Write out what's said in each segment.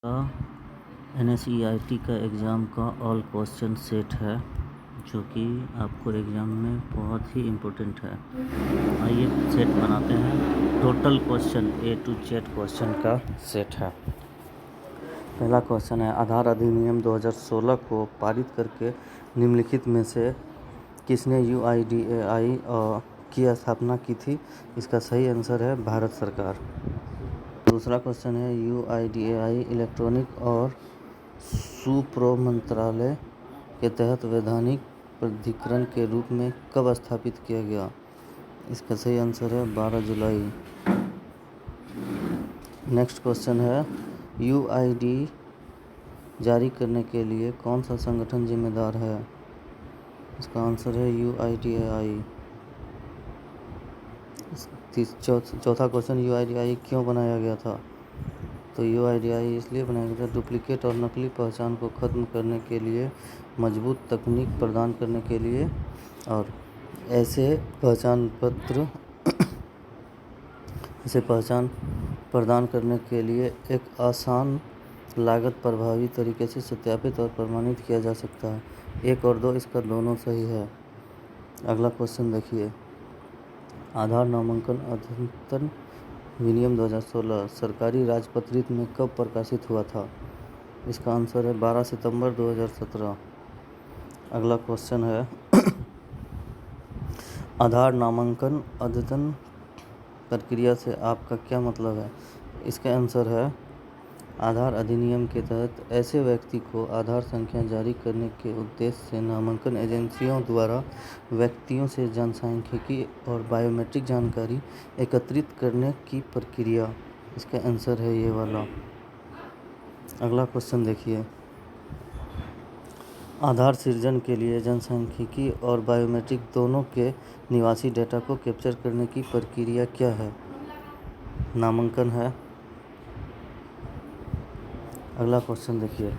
का NSEIT का exam का ऑल क्वेश्चन सेट है जो कि आपको एग्ज़ाम में बहुत ही इम्पोर्टेंट है। आइए सेट बनाते हैं। Total question A to Z question का सेट है। पहला क्वेश्चन है, आधार अधिनियम 2016 को पारित करके निम्नलिखित में से किसने UIDAI की स्थापना की थी? इसका सही आंसर है भारत सरकार। दूसरा क्वेश्चन है, UIDAI इलेक्ट्रॉनिक और सुप्रो मंत्रालय के तहत वैधानिक प्राधिकरण के रूप में कब स्थापित किया गया? इसका सही आंसर है 12 जुलाई। नेक्स्ट क्वेश्चन है, UID जारी करने के लिए कौन सा संगठन जिम्मेदार है? इसका आंसर है UIDAI। चौथा क्वेश्चन, UIDAI क्यों बनाया गया था? तो UIDAI इसलिए बनाया गया था डुप्लीकेट और नकली पहचान को ख़त्म करने के लिए, मजबूत तकनीक प्रदान करने के लिए और ऐसे पहचान प्रदान करने के लिए एक आसान, लागत प्रभावी तरीके से सत्यापित और प्रमाणित किया जा सकता है। 1 और 2 इसका दोनों सही है। अगला क्वेश्चन देखिए, आधार नामांकन अद्यतन विनियम 2016 सरकारी राजपत्रित में कब प्रकाशित हुआ था? इसका आंसर है 12 सितंबर 2017। अगला क्वेश्चन है, आधार नामांकन अद्यतन प्रक्रिया से आपका क्या मतलब है? इसका आंसर है, आधार अधिनियम के तहत ऐसे व्यक्ति को आधार संख्या जारी करने के उद्देश्य से नामांकन एजेंसियों द्वारा व्यक्तियों से जनसांख्यिकी और बायोमेट्रिक जानकारी एकत्रित करने की प्रक्रिया। इसका आंसर है ये वाला। अगला क्वेश्चन देखिए, आधार सृजन के लिए जनसांख्यिकी और बायोमेट्रिक दोनों के निवासी डेटा को कैप्चर करने की प्रक्रिया क्या है? नामांकन है। अगला क्वेश्चन देखिए,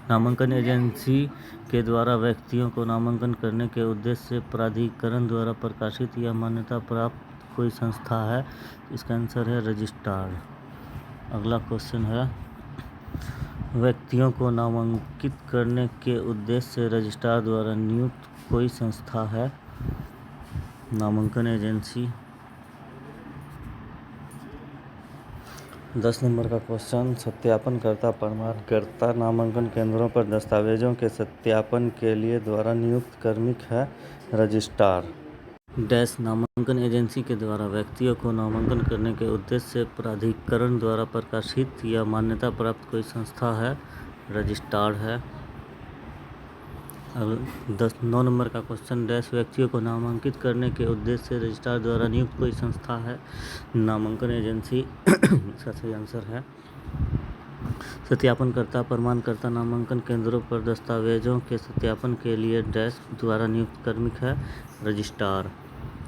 नामांकन एजेंसी के द्वारा व्यक्तियों को नामांकन करने के उद्देश्य से प्राधिकरण द्वारा प्रकाशित या मान्यता प्राप्त कोई संस्था है? इसका आंसर है रजिस्ट्रार। अगला क्वेश्चन है, व्यक्तियों को नामांकित करने के उद्देश्य से रजिस्ट्रार द्वारा नियुक्त कोई संस्था है? नामांकन एजेंसी। 10 नंबर का क्वेश्चन, सत्यापनकर्ता प्रमाणकर्ता नामांकन केंद्रों पर दस्तावेजों के सत्यापन के लिए द्वारा नियुक्त कार्मिक है रजिस्ट्रार। डैश नामांकन एजेंसी के द्वारा व्यक्तियों को नामांकन करने के उद्देश्य से प्राधिकरण द्वारा प्रकाशित या मान्यता प्राप्त कोई संस्था है? रजिस्ट्रार है। 9 नंबर का क्वेश्चन, डैश व्यक्तियों को नामांकित करने के उद्देश्य से रजिस्ट्रार द्वारा नियुक्त कोई संस्था है? नामांकन एजेंसी। इसका सही आंसर है। सत्यापनकर्ता प्रमाणकर्ता नामांकन केंद्रों पर दस्तावेजों के सत्यापन के लिए डैश द्वारा नियुक्त कार्मिक है रजिस्ट्रार।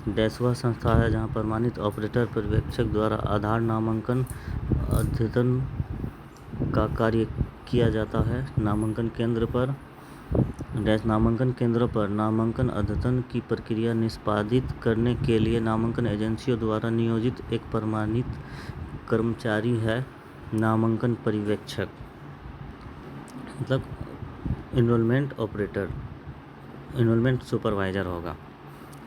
डैश वह संस्था है जहां प्रमाणित ऑपरेटर पर्यवेक्षक द्वारा आधार नामांकन अद्यतन का कार्य किया जाता है। नामांकन केंद्र पर डैश नामांकन केंद्रों पर नामांकन अद्यतन की प्रक्रिया निष्पादित करने के लिए नामांकन एजेंसियों द्वारा नियोजित एक प्रमाणित कर्मचारी है नामांकन पर्यवेक्षक, मतलब इनरोलमेंट ऑपरेटर, इनरोलमेंट सुपरवाइजर होगा।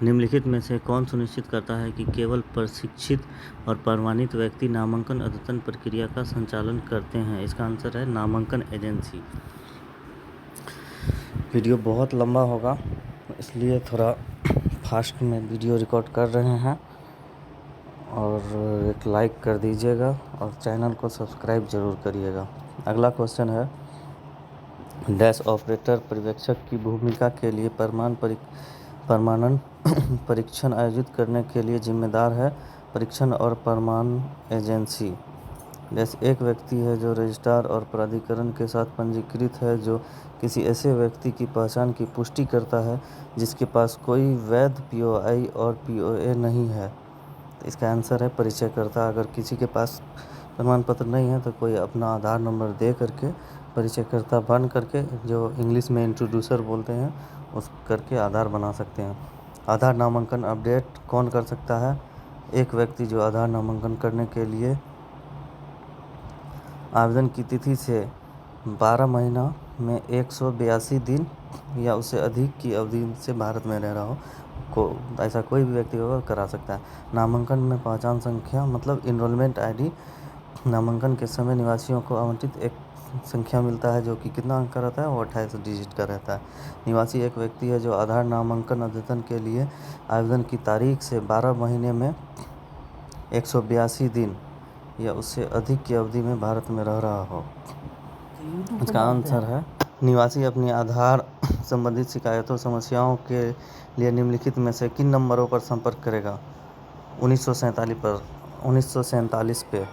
निम्नलिखित में से कौन सुनिश्चित करता है कि केवल प्रशिक्षित और प्रमाणित व्यक्ति नामांकन अद्यतन प्रक्रिया का संचालन करते हैं? इसका आंसर है नामांकन एजेंसी। वीडियो बहुत लंबा होगा इसलिए थोड़ा फास्ट में वीडियो रिकॉर्ड कर रहे हैं, और एक लाइक कर दीजिएगा और चैनल को सब्सक्राइब जरूर करिएगा। अगला क्वेश्चन है, डैश ऑपरेटर पर्यवेक्षक की भूमिका के लिए प्रमाणन परीक्षण आयोजित करने के लिए जिम्मेदार है परीक्षण और प्रमाण एजेंसी। डैश एक व्यक्ति है जो रजिस्ट्रार और प्राधिकरण के साथ पंजीकृत है, जो किसी ऐसे व्यक्ति की पहचान की पुष्टि करता है जिसके पास कोई वैध POI और POA नहीं है। इसका आंसर है परिचयकर्ता। अगर किसी के पास प्रमाण पत्र नहीं है तो कोई अपना आधार नंबर दे करके परिचयकर्ता बन करके, जो इंग्लिश में इंट्रोड्यूसर बोलते हैं, उस करके आधार बना सकते हैं। आधार नामांकन अपडेट कौन कर सकता है? एक व्यक्ति जो आधार नामांकन करने के लिए आवेदन की तिथि से 12 महीना में 182 दिन या उससे अधिक की अवधि से भारत में रह रहा हो को ऐसा कोई भी व्यक्ति होगा करा सकता है। नामांकन में पहचान संख्या मतलब इनरोलमेंट आईडी, नामांकन के समय निवासियों को आवंटित एक संख्या मिलता है जो कि कितना अंक का रहता है, वो 28 डिजिट का रहता है। निवासी एक व्यक्ति है जो आधार नामांकन अद्यतन के लिए आवेदन की तारीख से 12 महीने में 182 दिन या उससे अधिक की अवधि में भारत में रह रहा हो। इसका आंसर है निवासी अपनी आधार संबंधित शिकायतों समस्याओं के लिए निम्नलिखित में से किन नंबरों पर संपर्क करेगा। 1947 पे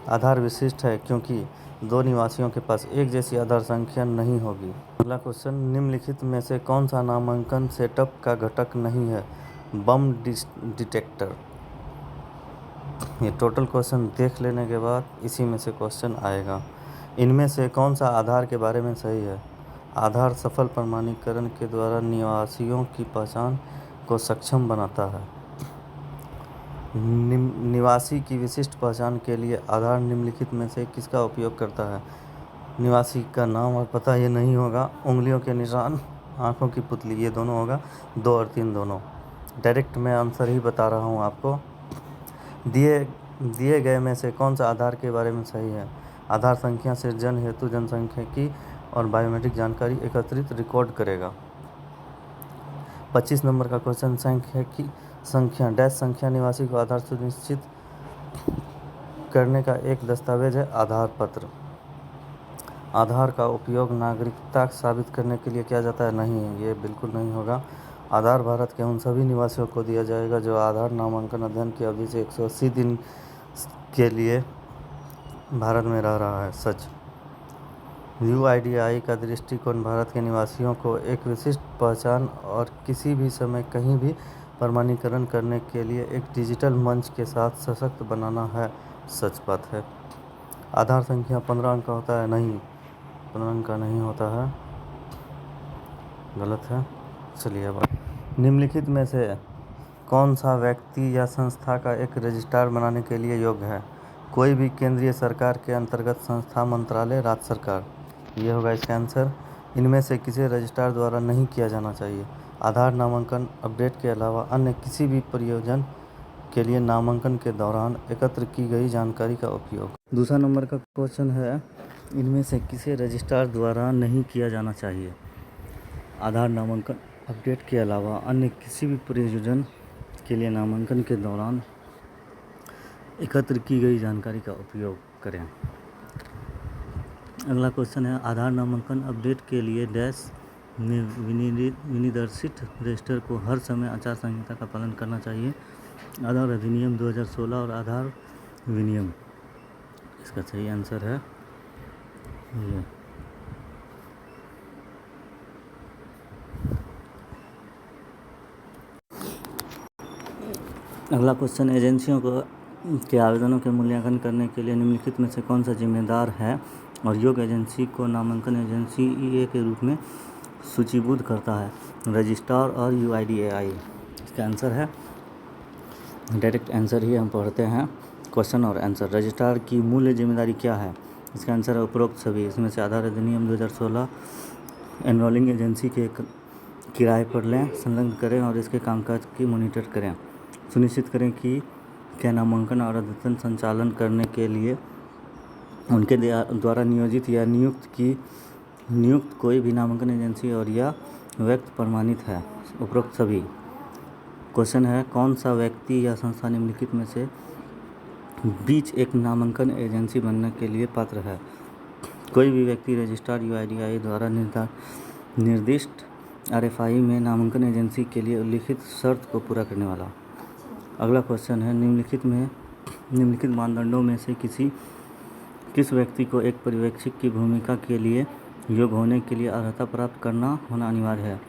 आधार विशिष्ट है क्योंकि दो निवासियों के पास एक जैसी आधार संख्या नहीं होगी। अगला क्वेश्चन, निम्नलिखित में से कौन सा नामांकन सेटअप का घटक नहीं है। बम डिटेक्टर। ये टोटल क्वेश्चन देख लेने के बाद इसी में से क्वेश्चन आएगा। इनमें से कौन सा आधार के बारे में सही है। आधार सफल प्रमाणीकरण के द्वारा निवासियों की पहचान को सक्षम बनाता है। निवासी की विशिष्ट पहचान के लिए आधार निम्नलिखित में से किसका उपयोग करता है। निवासी का नाम और पता ये नहीं होगा। उंगलियों के निशान, आंखों की पुतली, ये दोनों होगा, 2 और 3 दोनों। डायरेक्ट मैं आंसर ही बता रहा हूँ आपको। दिए गए में से कौन सा आधार के बारे में सही है। आधार संख्या सृजन हेतु जनसांख्यिकी और बायोमेट्रिक जानकारी एकत्रित रिकॉर्ड करेगा। 25 नंबर का क्वेश्चन, संख्या डैश संख्या निवासी को आधार सुनिश्चित करने का एक दस्तावेज है। आधार पत्र। आधार का उपयोग नागरिकता साबित करने के लिए किया जाता है। नहीं है, ये बिल्कुल नहीं होगा। आधार भारत के उन सभी निवासियों को दिया जाएगा जो आधार नामांकन अध्ययन की अवधि से 180 दिन के लिए भारत में रह रहा है। सच। UIDAI का दृष्टिकोण भारत के निवासियों को एक विशिष्ट पहचान और किसी भी समय कहीं भी प्रमाणीकरण करने के लिए एक डिजिटल मंच के साथ सशक्त बनाना है। सच बात है। आधार संख्या 15 अंक का होता है। नहीं, 15 अंक का नहीं होता है, गलत है। चलिए अब निम्नलिखित में से कौन सा व्यक्ति या संस्था का एक रजिस्ट्रार बनाने के लिए योग्य है। कोई भी केंद्रीय सरकार के अंतर्गत संस्था, मंत्रालय, राज्य सरकार। ये होगा इसका आंसर। इनमें से किसी रजिस्ट्रार द्वारा नहीं किया जाना चाहिए। आधार नामांकन अपडेट के अलावा अन्य किसी भी प्रयोजन के लिए नामांकन के दौरान एकत्र की गई जानकारी का उपयोग। दूसरा नंबर का क्वेश्चन है, इनमें से किसी रजिस्ट्रार द्वारा नहीं किया जाना चाहिए। आधार नामांकन अपडेट के अलावा अन्य किसी भी प्रयोजन के लिए नामांकन के दौरान एकत्र की गई जानकारी का उपयोग करें। अगला क्वेश्चन है, आधार नामांकन अपडेट के लिए डैश विनिर्देशित रजिस्टर को हर समय आचार संहिता का पालन करना चाहिए। आधार अधिनियम 2016 और आधार विनियम। इसका सही आंसर है ये। अगला क्वेश्चन, एजेंसियों के आवेदनों के मूल्यांकन करने के लिए निम्नलिखित में से कौन सा जिम्मेदार है और योग्य एजेंसी को नामांकन एजेंसी EA के रूप में सूचीबद्ध करता है। रजिस्ट्रार और UIDAI। इसका आंसर है, डायरेक्ट आंसर ही हम पढ़ते हैं क्वेश्चन और आंसर। रजिस्ट्रार की मूल्य जिम्मेदारी क्या है। इसका आंसर है उपरोक्त सभी। इसमें से आधार अधिनियम 2016, एनरोलिंग एजेंसी के किराए पर लें, संलग्न करें और इसके कामकाज की मॉनिटर करें। सुनिश्चित करें कि क्या नामांकन और अद्यतन संचालन करने के लिए उनके द्वारा नियोजित या नियुक्त कोई भी नामांकन एजेंसी और या व्यक्ति प्रमाणित है। उपरोक्त सभी। क्वेश्चन है, कौन सा व्यक्ति या संस्था निम्नलिखित में से बीच एक नामांकन एजेंसी बनने के लिए पात्र है। कोई भी व्यक्ति रजिस्ट्रार UIDAI द्वारा निर्दिष्ट RFI में नामांकन एजेंसी के लिए उल्लिखित शर्त को पूरा करने वाला। अगला क्वेश्चन है, निम्नलिखित मानदंडों में से किस व्यक्ति को एक पर्यवेक्षक की भूमिका के लिए योग्य होने के लिए अर्हता प्राप्त होना अनिवार्य है।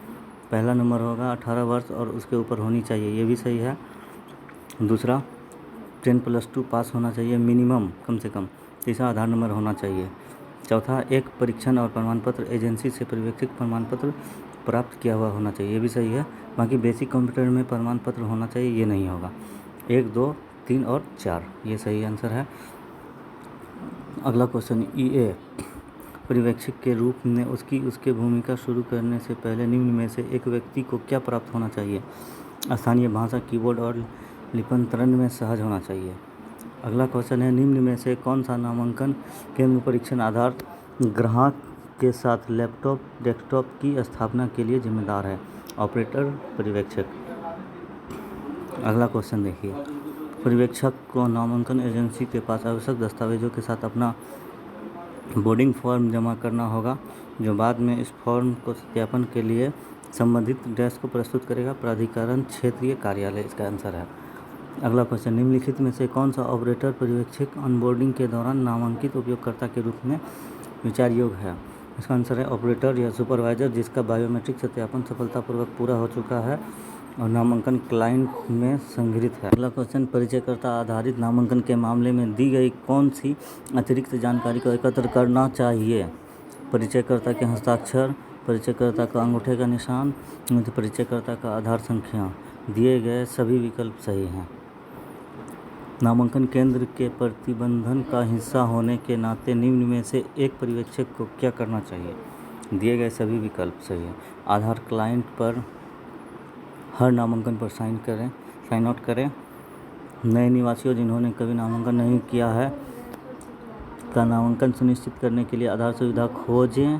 पहला नंबर होगा 18 वर्ष और उसके ऊपर होनी चाहिए, ये भी सही है। दूसरा 10+2 पास होना चाहिए मिनिमम, कम से कम। तीसरा आधार नंबर होना चाहिए। चौथा एक परीक्षण और प्रमाण पत्र एजेंसी से पर्यवेक्षक प्रमाण पत्र प्राप्त किया हुआ होना चाहिए, ये भी सही है। बाकी बेसिक कंप्यूटर में प्रमाण पत्र होना चाहिए, ये नहीं होगा। 1, 2, 3 और 4 ये सही आंसर है। अगला क्वेश्चन ईए पर्यवेक्षक के रूप में उसके भूमिका शुरू करने से पहले निम्न में से एक व्यक्ति को क्या प्राप्त होना चाहिए? स्थानीय भाषा, कीबोर्ड और लिप्यंतरण में सहज होना चाहिए। अगला क्वेश्चन है निम्न में से कौन सा नामांकन केंद्र परीक्षण आधार ग्राहक के साथ लैपटॉप डेस्कटॉप की स्थापना के लिए जिम्मेदार है? ऑपरेटर पर्यवेक्षक। अगला क्वेश्चन देखिए, पर्यवेक्षक को नामांकन एजेंसी के पास आवश्यक दस्तावेजों के साथ अपना बोर्डिंग फॉर्म जमा करना होगा, जो बाद में इस फॉर्म को सत्यापन के लिए संबंधित डेस्क को प्रस्तुत करेगा। प्राधिकरण क्षेत्रीय कार्यालय इसका आंसर है। अगला क्वेश्चन, निम्नलिखित में से कौन सा ऑपरेटर पर्यवेक्षक ऑनबोर्डिंग के दौरान नामांकित उपयोगकर्ता के रूप में विचार योग्य है? इसका आंसर है ऑपरेटर या सुपरवाइजर जिसका बायोमेट्रिक सत्यापन सफलतापूर्वक पूरा हो चुका है और नामांकन क्लाइंट में संग्रहित है। अगला क्वेश्चन, परिचयकर्ता आधारित नामांकन के मामले में दी गई कौन सी अतिरिक्त जानकारी को एकत्र करना चाहिए? परिचयकर्ता के हस्ताक्षर, परिचयकर्ता का अंगूठे का निशान, परिचयकर्ता का आधार संख्या। दिए गए सभी विकल्प सही हैं। नामांकन केंद्र के प्रतिबंधन का हिस्सा होने के नाते निम्न में से एक पर्यवेक्षक को क्या करना चाहिए? दिए गए सभी विकल्प सही हैं। आधार क्लाइंट पर हर नामांकन पर साइन आउट करें। नए निवासियों जिन्होंने कभी नामांकन नहीं किया है का नामांकन सुनिश्चित करने के लिए आधार सुविधा खोजें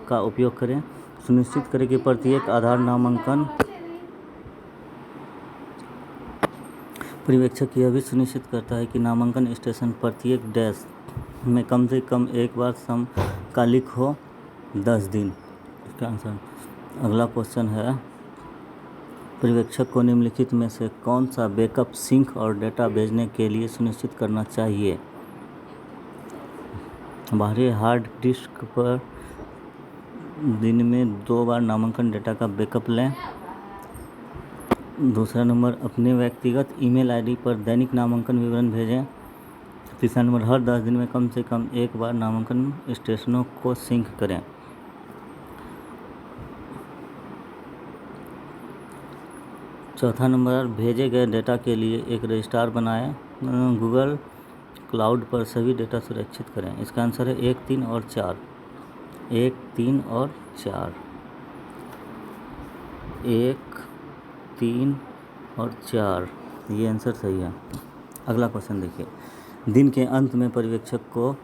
का उपयोग करें। सुनिश्चित करें कि प्रत्येक आधार नामांकन पर्यवेक्षक यह भी सुनिश्चित करता है कि नामांकन स्टेशन प्रत्येक डेस्क में कम से कम एक बार समकालिक हो 10 दिन। इसका आंसर। अगला क्वेश्चन है, पर्यवेक्षक को निम्नलिखित में से कौन सा बैकअप सिंक और डेटा भेजने के लिए सुनिश्चित करना चाहिए? बाहरी हार्ड डिस्क पर दिन में 2 बार नामांकन डेटा का बैकअप लें। दूसरा नंबर, अपने व्यक्तिगत ईमेल आईडी पर दैनिक नामांकन विवरण भेजें। तीसरा नंबर, हर 10 दिन में कम से कम एक बार नामांकन स्टेशनों को सिंक करें। चौथा नंबर, भेजे गए डेटा के लिए एक रजिस्टर बनाएं। गूगल क्लाउड पर सभी डेटा सुरक्षित करें। इसका आंसर है 1, 3 और 4। 1, 3 और 4। 1, 3 और 4 ये आंसर सही है। अगला क्वेश्चन देखिए, दिन के अंत में पर्यवेक्षक को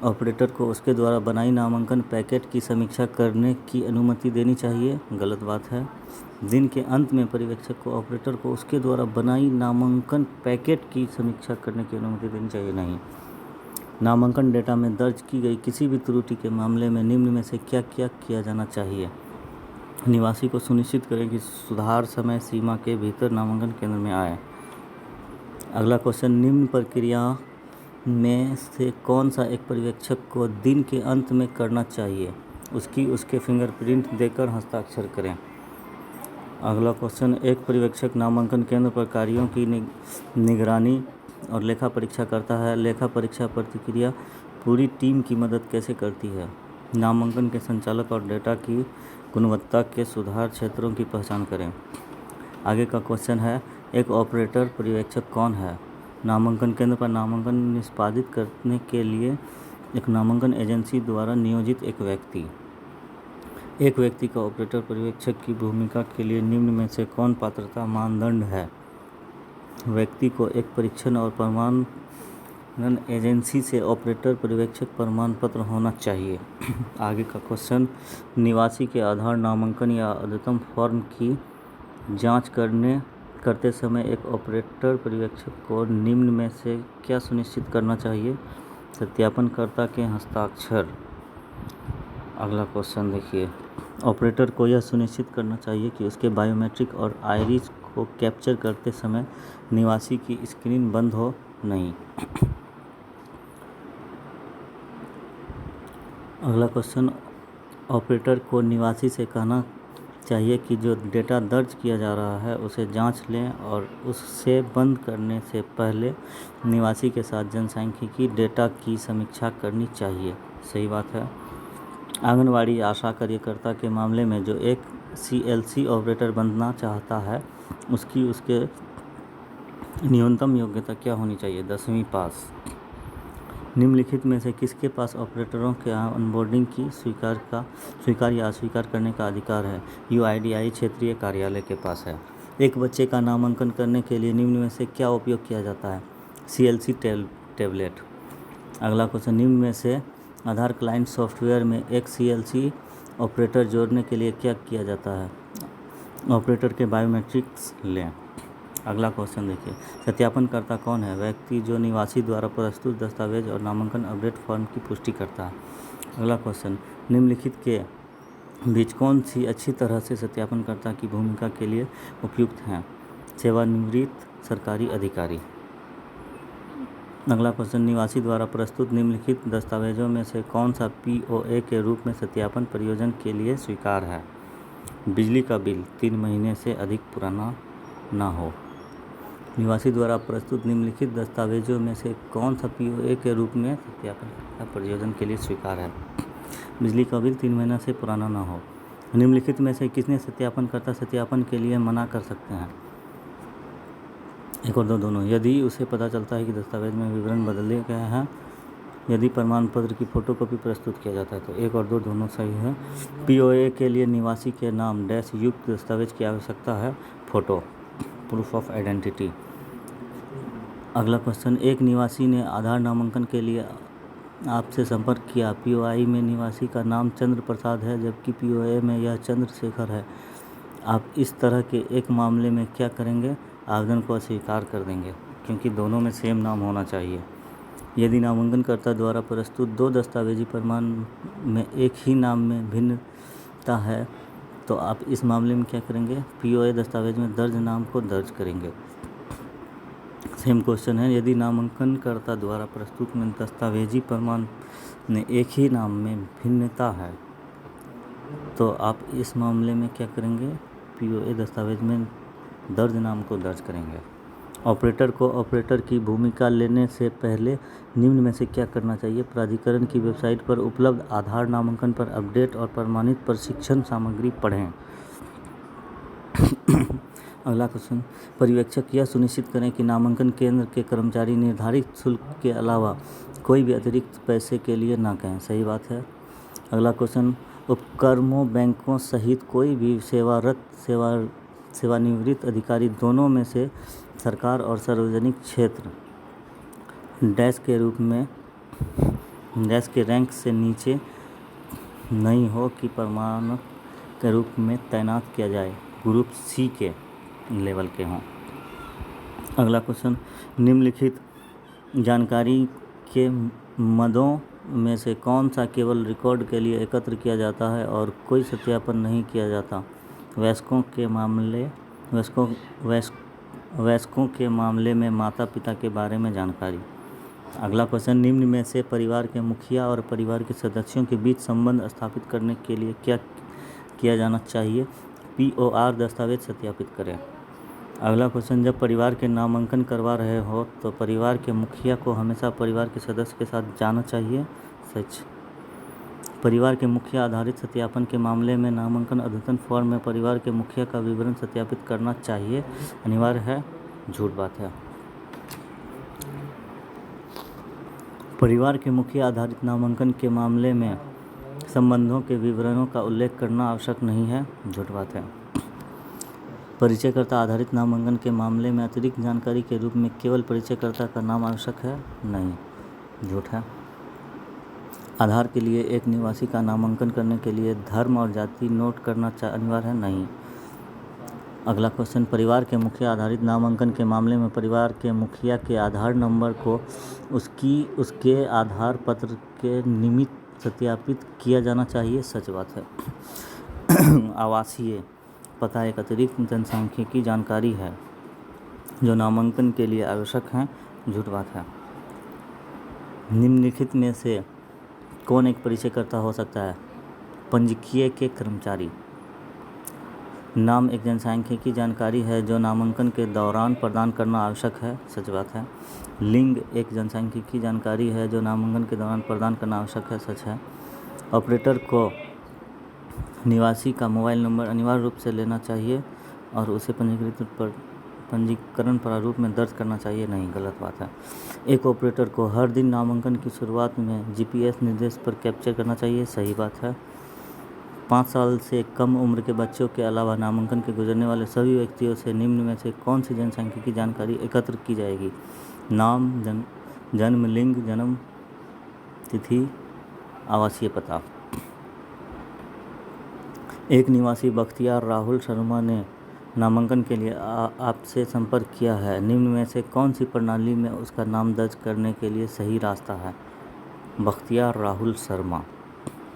ऑपरेटर को उसके द्वारा बनाई नामांकन पैकेट की समीक्षा करने की अनुमति देनी चाहिए? गलत बात है। दिन के अंत में पर्यवेक्षक को ऑपरेटर को उसके द्वारा बनाई नामांकन पैकेट की समीक्षा करने की अनुमति देनी चाहिए? नहीं। नामांकन डेटा में दर्ज की गई किसी भी त्रुटि के मामले में निम्न में से क्या किया जाना चाहिए? निवासी को सुनिश्चित करें कि सुधार समय सीमा के भीतर नामांकन केंद्र में आए। अगला क्वेश्चन, निम्न प्रक्रिया में से कौन सा एक पर्यवेक्षक को दिन के अंत में करना चाहिए? उसके फिंगरप्रिंट देकर हस्ताक्षर करें। अगला क्वेश्चन, एक पर्यवेक्षक नामांकन केंद्र पर कार्यों की निगरानी और लेखा परीक्षा करता है। लेखा परीक्षा प्रक्रिया पूरी टीम की मदद कैसे करती है? नामांकन के संचालक और डेटा की गुणवत्ता के सुधार क्षेत्रों की पहचान करें। आगे का क्वेश्चन है, एक ऑपरेटर पर्यवेक्षक कौन है? नामांकन केंद्र पर नामांकन निष्पादित करने के लिए एक नामांकन एजेंसी द्वारा नियोजित एक व्यक्ति। एक व्यक्ति का ऑपरेटर पर्यवेक्षक की भूमिका के लिए निम्न में से कौन पात्रता मानदंड है? व्यक्ति को एक परीक्षण और प्रमाणन एजेंसी से ऑपरेटर पर्यवेक्षक प्रमाण पत्र होना चाहिए। आगे का क्वेश्चन, निवासी के आधार नामांकन या अद्यतन फॉर्म की जांच करते समय एक ऑपरेटर पर्यवेक्षक को निम्न में से क्या सुनिश्चित करना चाहिए? सत्यापनकर्ता के हस्ताक्षर। अगला क्वेश्चन देखिए, ऑपरेटर को यह सुनिश्चित करना चाहिए कि उसके बायोमेट्रिक और आइरिस को कैप्चर करते समय निवासी की स्क्रीन बंद हो नहीं। अगला क्वेश्चन, ऑपरेटर को निवासी से कहना चाहिए कि जो डेटा दर्ज किया जा रहा है उसे जांच लें और उससे बंद करने से पहले निवासी के साथ जनसांख्यिकी डेटा की समीक्षा करनी चाहिए। सही बात है। आंगनवाड़ी आशा कार्यकर्ता के मामले में जो एक CLC ऑपरेटर बनना चाहता है उसके न्यूनतम योग्यता क्या होनी चाहिए? 10वीं पास। निम्नलिखित में से किसके पास ऑपरेटरों के ऑनबोर्डिंग की स्वीकार या अस्वीकार करने का अधिकार है? यूआईडीआई क्षेत्रीय कार्यालय के पास है। एक बच्चे का नामांकन करने के लिए निम्न में से क्या उपयोग किया जाता है? CLC tablet. अगला क्वेश्चन, निम्न में से आधार क्लाइंट सॉफ्टवेयर में एक सीएलसी ऑपरेटर जोड़ने के लिए क्या किया जाता है? ऑपरेटर के बायोमेट्रिक्स लें। अगला क्वेश्चन देखिए, सत्यापनकर्ता कौन है? व्यक्ति जो निवासी द्वारा प्रस्तुत दस्तावेज और नामांकन अपडेट फॉर्म की पुष्टि करता है। अगला क्वेश्चन, निम्नलिखित के बीच कौन सी अच्छी तरह से सत्यापनकर्ता की भूमिका के लिए उपयुक्त हैं? सेवानिवृत्त सरकारी अधिकारी। अगला क्वेश्चन, निवासी द्वारा प्रस्तुत निम्नलिखित दस्तावेजों में से कौन सा पीओए के रूप में सत्यापन प्रयोजन के लिए स्वीकार है? बिजली का बिल 3 महीने से अधिक पुराना ना हो। निवासी द्वारा प्रस्तुत निम्नलिखित दस्तावेजों में से कौन सा पीओए के रूप में सत्यापन प्रयोजन के लिए स्वीकार है? बिजली का बिल 3 महीना से पुराना ना हो। निम्नलिखित में से किसने सत्यापनकर्ता सत्यापन के लिए मना कर सकते हैं? 1 और 2 दोनों। यदि उसे पता चलता है कि दस्तावेज में विवरण बदले गए हैं, यदि प्रमाण पत्र की फोटोकॉपी प्रस्तुत किया जाता है, तो 1 और 2 दोनों सही है। पीओए के लिए निवासी के नाम डैश युक्त दस्तावेज की आवश्यकता है। Photo, proof of identity. अगला क्वेश्चन, एक निवासी ने आधार नामांकन के लिए आपसे संपर्क किया। पीओआई में निवासी का नाम चंद्र प्रसाद है, जबकि पीओए में यह चंद्रशेखर है। आप इस तरह के एक मामले में क्या करेंगे? आवेदन को अस्वीकार कर देंगे, क्योंकि दोनों में सेम नाम होना चाहिए। यदि नामांकनकर्ता द्वारा प्रस्तुत 2 दस्तावेजी प्रमाण में एक ही नाम में भिन्नता है, तो आप इस मामले में क्या करेंगे? पीओए दस्तावेज में दर्ज नाम को दर्ज करेंगे। सेम क्वेश्चन है, यदि नामांकनकर्ता द्वारा प्रस्तुत में दस्तावेजी प्रमाण में एक ही नाम में भिन्नता है, तो आप इस मामले में क्या करेंगे? पीओए दस्तावेज में दर्ज नाम को दर्ज करेंगे। ऑपरेटर को ऑपरेटर की भूमिका लेने से पहले निम्न में से क्या करना चाहिए? प्राधिकरण की वेबसाइट पर उपलब्ध आधार नामांकन पर अपडेट और प्रमाणित प्रशिक्षण सामग्री पढ़ें। अगला क्वेश्चन, पर्यवेक्षक यह सुनिश्चित करें कि नामांकन केंद्र के कर्मचारी निर्धारित शुल्क के अलावा कोई भी अतिरिक्त पैसे के लिए ना कहें। सही बात है। अगला क्वेश्चन, उपक्रमों बैंकों सहित कोई भी सेवानिवृत्त अधिकारी दोनों में से सरकार और सार्वजनिक क्षेत्र डैश के रूप में डैश के रैंक से नीचे नहीं हो कि प्रमाणक के रूप में तैनात किया जाए, ग्रुप सी के लेवल के हों। अगला क्वेश्चन, निम्नलिखित जानकारी के मदों में से कौन सा केवल रिकॉर्ड के लिए एकत्र किया जाता है और कोई सत्यापन नहीं किया जाता? वयस्कों के मामले में माता पिता के बारे में जानकारी। अगला क्वेश्चन, निम्न में से परिवार के मुखिया और परिवार के सदस्यों के बीच संबंध स्थापित करने के लिए क्या किया जाना चाहिए? पीओआर दस्तावेज सत्यापित करें। अगला क्वेश्चन, जब परिवार के नामांकन करवा रहे हो तो परिवार के मुखिया को हमेशा परिवार के सदस्य के साथ जाना चाहिए। सच। परिवार के मुखिया आधारित सत्यापन के मामले में नामांकन अद्यतन फॉर्म में परिवार के मुखिया का विवरण सत्यापित करना चाहिए, अनिवार्य है। झूठ बात है। परिवार के मुखिया आधारित नामांकन के मामले में संबंधों के विवरणों का उल्लेख करना आवश्यक नहीं है। झूठ बात है। परिचयकर्ता आधारित नामांकन के मामले में अतिरिक्त जानकारी के रूप में केवल परिचयकर्ता का नाम आवश्यक है। नहीं। झूठ है। आधार के लिए एक निवासी का नामांकन करने के लिए धर्म और जाति नोट करना अनिवार्य है। नहीं। अगला क्वेश्चन, परिवार के मुखिया आधारित नामांकन के मामले में परिवार के मुखिया के आधार नंबर को उसके आधार पत्र के निमित्त सत्यापित किया जाना चाहिए। सच बात है। आवासीय पता एक अतिरिक्त जनसांख्यिकी जानकारी है जो नामांकन के लिए आवश्यक है। झूठ बात है। निम्नलिखित में से कौन एक परिचयकर्ता हो सकता है? पंजीकीय के कर्मचारी। नाम एक जनसांख्यिकी जानकारी है जो नामांकन के दौरान प्रदान करना आवश्यक है। सच बात है। लिंग एक जनसांख्यिकी जानकारी है जो नामांकन के दौरान प्रदान करना आवश्यक है। सच है। ऑपरेटर को निवासी का मोबाइल नंबर अनिवार्य रूप से लेना चाहिए और उसे पंजीकरण प्रारूप में दर्ज करना चाहिए? नहीं, गलत बात है। एक ऑपरेटर को हर दिन नामांकन की शुरुआत में जीपीएस निर्देश पर कैप्चर करना चाहिए? सही बात है। 5 साल से कम उम्र के बच्चों के अलावा नामांकन के गुजरने वाले सभी व्यक्तियों से निम्न में से कौन सी जनसांख्यिकी जानकारी एकत्र की जाएगी? नाम, जन्म, लिंग, जन्म तिथि, आवासीय पता। एक निवासी बख्तियार राहुल शर्मा ने नामांकन के लिए आपसे संपर्क किया है। निम्न में से कौन सी प्रणाली में उसका नाम दर्ज करने के लिए सही रास्ता है? बख्तियार राहुल शर्मा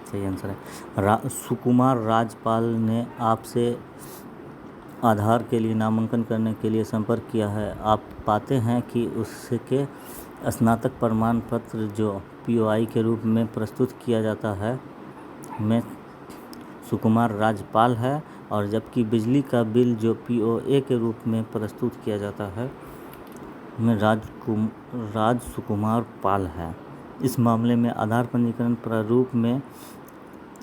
सही आंसर है। सुकुमार राजपाल ने आपसे आधार के लिए नामांकन करने के लिए संपर्क किया है। आप पाते हैं कि उसके स्नातक प्रमाण पत्र जो पीओआई के रूप में प्रस्तुत किया जाता है में सुकुमार राजपाल है, और जबकि बिजली का बिल जो पीओए के रूप में प्रस्तुत किया जाता है में राज सुकुमार पाल है। इस मामले में आधार पंजीकरण प्रारूप में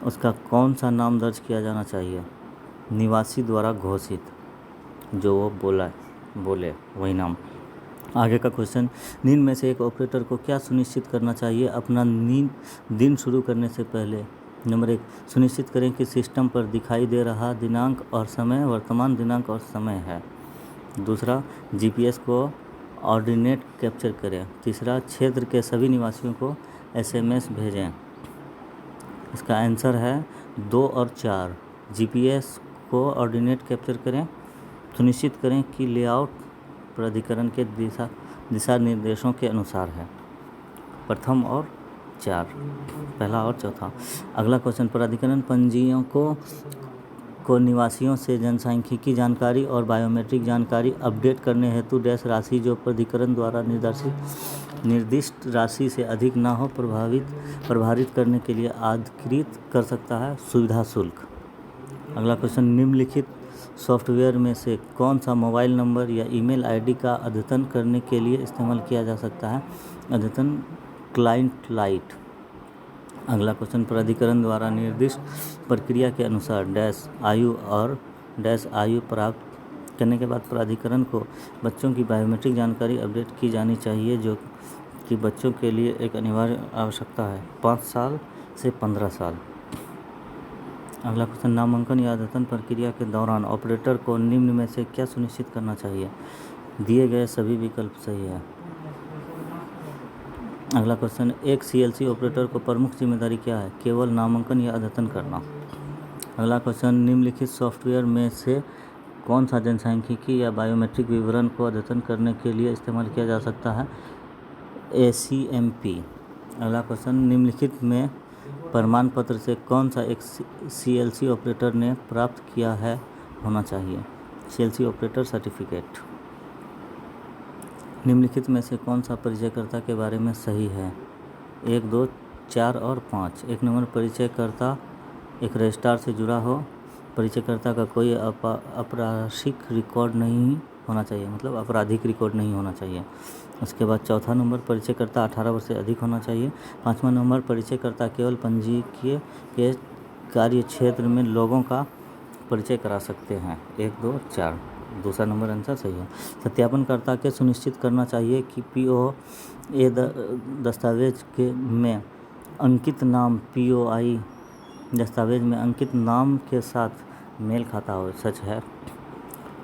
उसका कौन सा नाम दर्ज किया जाना चाहिए? निवासी द्वारा घोषित, जो वो बोले वही नाम। आगे का क्वेश्चन, नींद में से एक ऑपरेटर को क्या सुनिश्चित करना चाहिए अपना दिन शुरू करने से पहले? नंबर 1, सुनिश्चित करें कि सिस्टम पर दिखाई दे रहा दिनांक और समय वर्तमान दिनांक और समय है। दूसरा, जीपीएस को ऑर्डिनेट कैप्चर करें। तीसरा, क्षेत्र के सभी निवासियों को एसएमएस भेजें। इसका आंसर है 2 और 4। जीपीएस को ऑर्डिनेट कैप्चर करें। सुनिश्चित करें कि लेआउट प्राधिकरण के दिशा निर्देशों के अनुसार है। प्रथम और 4, पहला और चौथा। अगला क्वेश्चन, प्राधिकरण पंजीयों को निवासियों से जनसांख्यिकी जानकारी और बायोमेट्रिक जानकारी अपडेट करने हेतु डैश राशि जो प्राधिकरण द्वारा निर्दिष्ट राशि से अधिक ना हो प्रभावित करने के लिए अधिकृत कर सकता है? सुविधा शुल्क। अगला क्वेश्चन, निम्नलिखित सॉफ्टवेयर में से कौन सा मोबाइल नंबर या ईमेल आईडी का अद्यतन करने के लिए इस्तेमाल किया जा सकता है? अद्यतन क्लाइंट लाइट। अगला क्वेश्चन, प्राधिकरण द्वारा निर्दिष्ट प्रक्रिया के अनुसार डैश आयु और डैश आयु प्राप्त करने के बाद प्राधिकरण को बच्चों की बायोमेट्रिक जानकारी अपडेट की जानी चाहिए, जो कि बच्चों के लिए एक अनिवार्य आवश्यकता है। 5 साल से 15 साल। अगला क्वेश्चन, नामांकन या अद्यतन प्रक्रिया के दौरान ऑपरेटर को निम्न में से क्या सुनिश्चित करना चाहिए? दिए गए सभी विकल्प सही है। अगला क्वेश्चन, एक सीएलसी ऑपरेटर को प्रमुख जिम्मेदारी क्या है? केवल नामांकन या अद्यतन करना। अगला क्वेश्चन, निम्नलिखित सॉफ्टवेयर में से कौन सा जनसांख्यिकी या बायोमेट्रिक विवरण को अद्यतन करने के लिए इस्तेमाल किया जा सकता है? ACMP। अगला क्वेश्चन, निम्नलिखित में प्रमाण पत्र से कौन सा एक सीएलसी ऑपरेटर ने प्राप्त किया है होना चाहिए? CLC operator certificate. निम्नलिखित में से कौन सा परिचयकर्ता के बारे में सही है? 1, 2, 4 और 5। 1 नंबर, परिचयकर्ता एक रजिस्ट्रार से जुड़ा हो। परिचयकर्ता का कोई आपराधिक रिकॉर्ड नहीं होना चाहिए, मतलब आपराधिक रिकॉर्ड नहीं होना चाहिए। उसके बाद चौथा नंबर, परिचयकर्ता 18 वर्ष से अधिक होना चाहिए। 5वां नंबर, परिचयकर्ता केवल पंजीकृत के कार्य क्षेत्र में लोगों का परिचय करा सकते हैं। 1, 2, 4। दूसरा नंबर आंसर सही है। सत्यापनकर्ता के सुनिश्चित करना चाहिए कि पीओए दस्तावेज में अंकित नाम पीओआई दस्तावेज में अंकित नाम के साथ मेल खाता हो। सच है।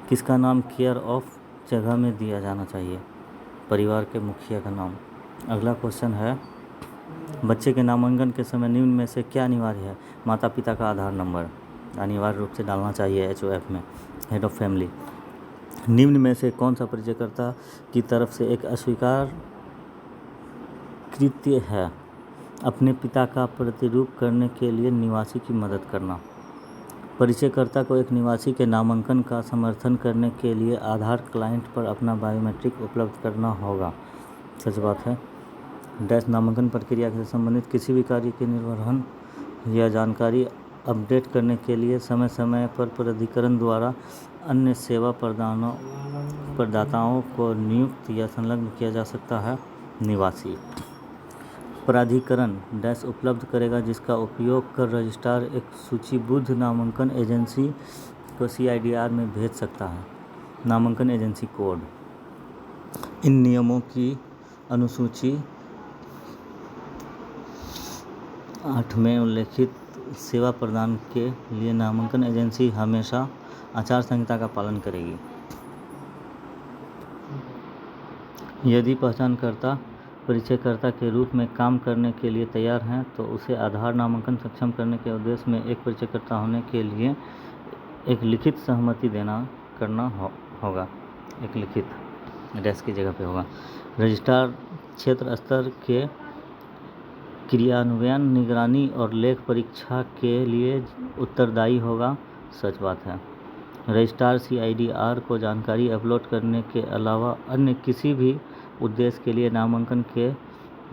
किसका नाम केयर ऑफ जगह में दिया जाना चाहिए? परिवार के मुखिया का नाम। अगला क्वेश्चन है, बच्चे के नामांकन के समय निम्न में से क्या अनिवार्य है? माता पिता का आधार नंबर अनिवार्य रूप से डालना चाहिए HOF में, हेड ऑफ फैमिली। निम्न में से कौन सा परिचयकर्ता की तरफ से एक अस्वीकार कृत्य है? अपने पिता का प्रतिरूप करने के लिए निवासी की मदद करना। परिचयकर्ता को एक निवासी के नामांकन का समर्थन करने के लिए आधार क्लाइंट पर अपना बायोमेट्रिक उपलब्ध करना होगा। सच बात है। डैश नामांकन प्रक्रिया से संबंधित किसी भी कार्य के निर्वहन या जानकारी अपडेट करने के लिए समय समय पर प्राधिकरण द्वारा अन्य सेवा प्रदाताओं को नियुक्त या संलग्न किया जा सकता है। निवासी प्राधिकरण डैश उपलब्ध करेगा जिसका उपयोग कर रजिस्ट्रार एक सूचीबद्ध नामांकन एजेंसी को CIDR में भेज सकता है। नामांकन एजेंसी कोड। इन नियमों की अनुसूची 8 में उल्लेखित सेवा प्रदान के लिए नामांकन एजेंसी हमेशा आचार संहिता का पालन करेगी। यदि पहचानकर्ता परिचयकर्ता के रूप में काम करने के लिए तैयार हैं तो उसे आधार नामांकन सक्षम करने के उद्देश्य में एक परिचयकर्ता होने के लिए एक लिखित सहमति करना होगा। एक लिखित डैश की जगह पे होगा। रजिस्ट्रार क्षेत्र स्तर के क्रियान्वयन, निगरानी और लेख परीक्षा के लिए उत्तरदायी होगा। सच बात है। रजिस्ट्रार CIDR को जानकारी अपलोड करने के अलावा अन्य किसी भी उद्देश्य के लिए नामांकन के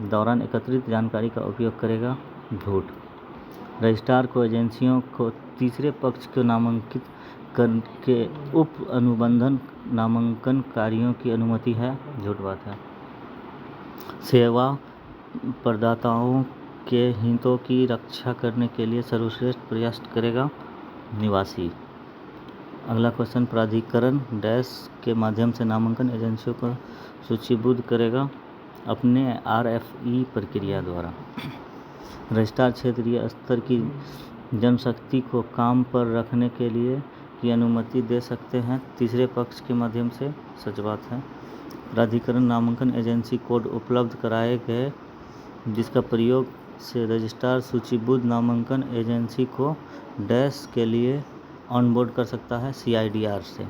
दौरान एकत्रित जानकारी का उपयोग करेगा। झूठ। रजिस्ट्रार को एजेंसियों को तीसरे पक्ष को नामांकित करके उप अनुबंधन नामांकन कार्यों की अनुमति है। झूठ बात है। सेवा प्रदाताओं के हितों की रक्षा करने के लिए सर्वश्रेष्ठ प्रयास करेगा। निवासी। अगला क्वेश्चन, प्राधिकरण डैश के माध्यम से नामांकन एजेंसियों को सूचीबद्ध करेगा अपने RFE प्रक्रिया द्वारा। रजिस्ट्रार क्षेत्रीय स्तर की जनशक्ति को काम पर रखने के लिए की अनुमति दे सकते हैं तीसरे पक्ष के माध्यम से। सच बात है। प्राधिकरण नामांकन एजेंसी कोड उपलब्ध कराए गए जिसका प्रयोग से रजिस्ट्रार सूचीबद्ध नामांकन एजेंसी को डैश के लिए ऑनबोर्ड कर सकता है CIDR से।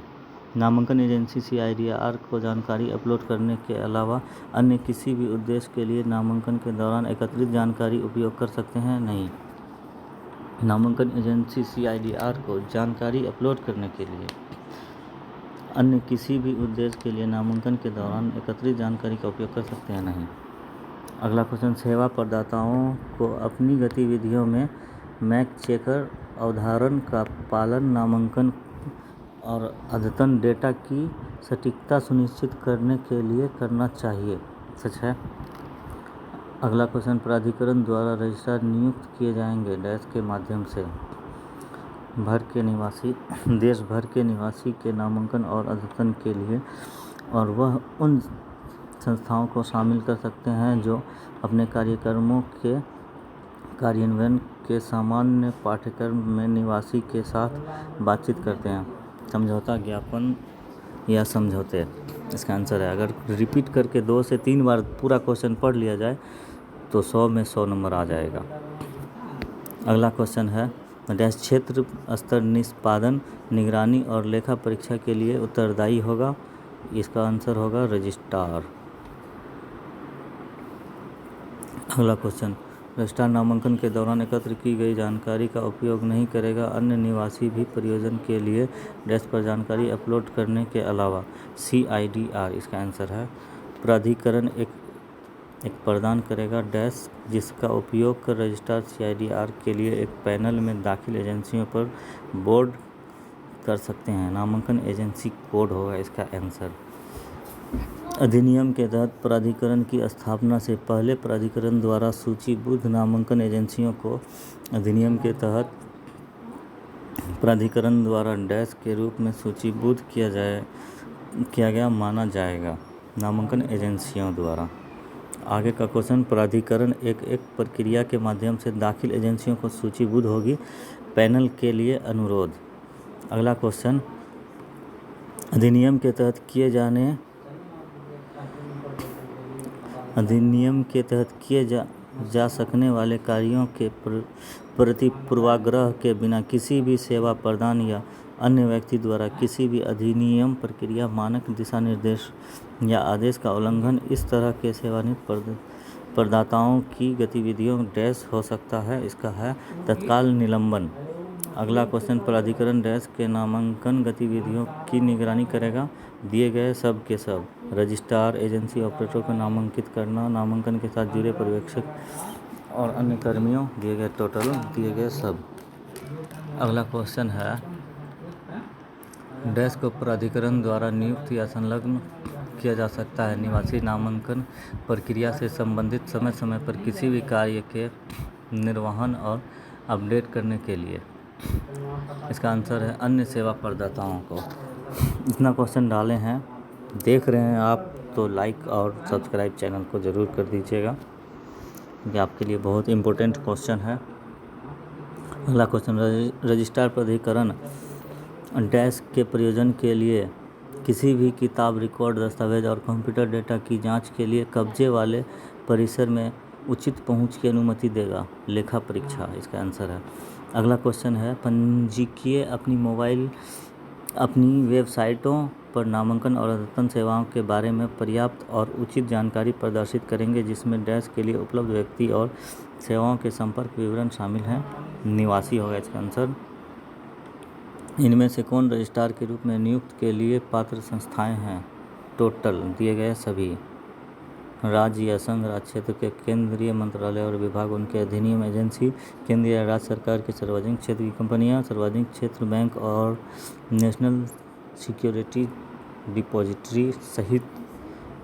नामांकन एजेंसी CIDR को जानकारी अपलोड करने के अलावा अन्य किसी भी उद्देश्य के लिए नामांकन के दौरान एकत्रित जानकारी उपयोग कर सकते हैं। नहीं। नामांकन एजेंसी CIDR को जानकारी अपलोड करने के लिए अन्य किसी भी उद्देश्य के लिए नामांकन के दौरान एकत्रित जानकारी का उपयोग कर सकते हैं। नहीं। अगला क्वेश्चन, सेवा प्रदाताओं को अपनी गतिविधियों में मैक चेकर अवधारणा का पालन नामांकन और अद्यतन डेटा की सटीकता सुनिश्चित करने के लिए करना चाहिए। सच है। अगला क्वेश्चन, प्राधिकरण द्वारा रजिस्ट्रार नियुक्त किए जाएंगे डैश के माध्यम से भर के निवासी देश भर के निवासी के नामांकन और अद्यतन के लिए, और वह उन संस्थाओं को शामिल कर सकते हैं जो अपने कार्यक्रमों के कार्यान्वयन के सामान्य पाठ्यक्रम में निवासी के साथ बातचीत करते हैं। समझौता, ज्ञापन या समझौते इसका आंसर है। अगर रिपीट करके 2 से 3 बार पूरा क्वेश्चन पढ़ लिया जाए तो 100 में 100 नंबर आ जाएगा। अगला क्वेश्चन है, डैश क्षेत्र स्तर निष्पादन, निगरानी और लेखा परीक्षा के लिए उत्तरदायी होगा। इसका आंसर होगा रजिस्ट्रार। अगला क्वेश्चन, रजिस्ट्रार नामांकन के दौरान एकत्र की गई जानकारी का उपयोग नहीं करेगा। अन्य निवासी भी प्रयोजन के लिए डैश पर जानकारी अपलोड करने के अलावा। CIDR इसका आंसर है। प्राधिकरण एक प्रदान करेगा डैश जिसका उपयोग कर रजिस्ट्रार CIDR के लिए एक पैनल में दाखिल एजेंसियों पर बोर्ड कर सकते हैं। नामांकन एजेंसी कोड होगा इसका आंसर। अधिनियम के तहत प्राधिकरण की स्थापना से पहले प्राधिकरण द्वारा सूचीबद्ध नामांकन एजेंसियों को अधिनियम के तहत प्राधिकरण द्वारा डैश के रूप में सूचीबद्ध किया गया माना जाएगा। नामांकन एजेंसियों द्वारा। आगे का क्वेश्चन, प्राधिकरण एक प्रक्रिया के माध्यम से दाखिल एजेंसियों को सूचीबद्ध होगी पैनल के लिए अनुरोध। अगला क्वेश्चन, अधिनियम के तहत किए जा सकने वाले कार्यों के प्रति पूर्वाग्रह के बिना किसी भी सेवा प्रदान या अन्य व्यक्ति द्वारा किसी भी अधिनियम, प्रक्रिया, मानक, दिशा निर्देश या आदेश का उल्लंघन इस तरह के सेवानिवृत्त प्रदाताओं की गतिविधियों डैश हो सकता है। इसका है तत्काल निलंबन। अगला क्वेश्चन, प्राधिकरण डैश के नामांकन गतिविधियों की निगरानी करेगा। दिए गए सब के सब। रजिस्ट्रार, एजेंसी ऑपरेटर को नामांकित करना, नामांकन के साथ जुड़े पर्यवेक्षक और अन्य कर्मियों, दिए गए टोटल, दिए गए सब। अगला क्वेश्चन है, डैश को प्राधिकरण द्वारा नियुक्त या संलग्न किया जा सकता है निवासी नामांकन प्रक्रिया से संबंधित समय समय पर किसी भी कार्य के निर्वहन और अपडेट करने के लिए। इसका आंसर है अन्य सेवा प्रदाताओं को। इतना क्वेश्चन डाले हैं, देख रहे हैं आप तो लाइक और सब्सक्राइब चैनल को ज़रूर कर दीजिएगा, क्योंकि आपके लिए बहुत इम्पोर्टेंट क्वेश्चन है। अगला क्वेश्चन, रजिस्ट्रार प्राधिकरण डैश के प्रयोजन के लिए किसी भी किताब, रिकॉर्ड, दस्तावेज और कंप्यूटर डेटा की जांच के लिए कब्जे वाले परिसर में उचित पहुंच की अनुमति देगा। लेखा परीक्षा इसका आंसर है। अगला क्वेश्चन है, पंजीकीय अपनी वेबसाइटों पर नामांकन और अद्यतन सेवाओं के बारे में पर्याप्त और उचित जानकारी प्रदर्शित करेंगे, जिसमें डैश के लिए उपलब्ध व्यक्ति और सेवाओं के संपर्क विवरण शामिल हैं। निवासी होगा इसका आंसर। इनमें से कौन रजिस्ट्रार के रूप में नियुक्त के लिए पात्र संस्थाएं हैं? टोटल दिए गए सभी राज्य या संघ राज्य क्षेत्र के केंद्रीय मंत्रालय और विभाग, उनके अधिनियम, एजेंसी, केंद्रीय या राज्य सरकार की सार्वजनिक क्षेत्र की कंपनियां, सार्वजनिक क्षेत्र बैंक और नेशनल सिक्योरिटी डिपॉजिटरी सहित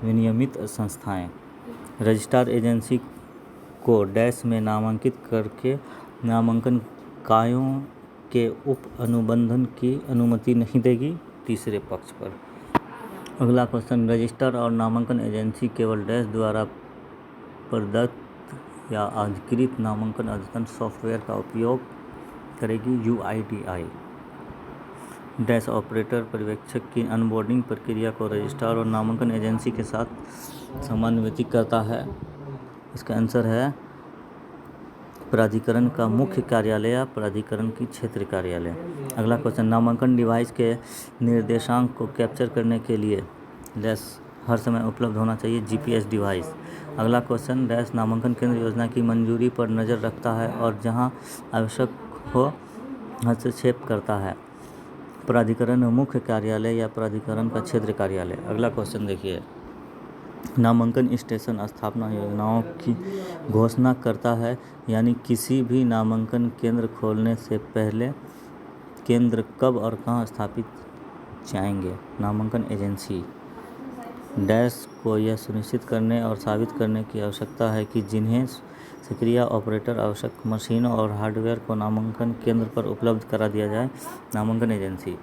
विनियमित संस्थाएं। रजिस्ट्रार एजेंसी को डैश में नामांकित करके नामांकन कायों के उप अनुबंधन की अनुमति नहीं देगी तीसरे पक्ष पर। अगला क्वेश्चन, रजिस्ट्रार और नामांकन एजेंसी केवल डैश द्वारा प्रदत्त या अधिकृत नामांकन अद्यतन सॉफ्टवेयर का उपयोग करेगी। UIDAI डैश ऑपरेटर पर्यवेक्षक की ऑनबोर्डिंग प्रक्रिया को रजिस्ट्रार और नामांकन एजेंसी के साथ समन्वित करता है। इसका आंसर है प्राधिकरण का मुख्य कार्यालय या प्राधिकरण की क्षेत्रीय कार्यालय। अगला क्वेश्चन, नामांकन डिवाइस के निर्देशांक को कैप्चर करने के लिए डैश हर समय उपलब्ध होना चाहिए। GPS device. अगला क्वेश्चन, डैश नामांकन केंद्र योजना की मंजूरी पर नज़र रखता है और जहां आवश्यक हो हस्तक्षेप करता है। प्राधिकरण मुख्य कार्यालय या प्राधिकरण का क्षेत्रीय कार्यालय। अगला क्वेश्चन देखिए, नामांकन स्टेशन स्थापना योजनाओं की घोषणा करता है, यानी किसी भी नामांकन केंद्र खोलने से पहले केंद्र कब और कहां स्थापित जाएंगे। नामांकन एजेंसी डैश को यह सुनिश्चित करने और साबित करने की आवश्यकता है कि जिन्हें सक्रिय ऑपरेटर आवश्यक मशीनों और हार्डवेयर को नामांकन केंद्र पर उपलब्ध करा दिया जाए। नामांकन एजेंसी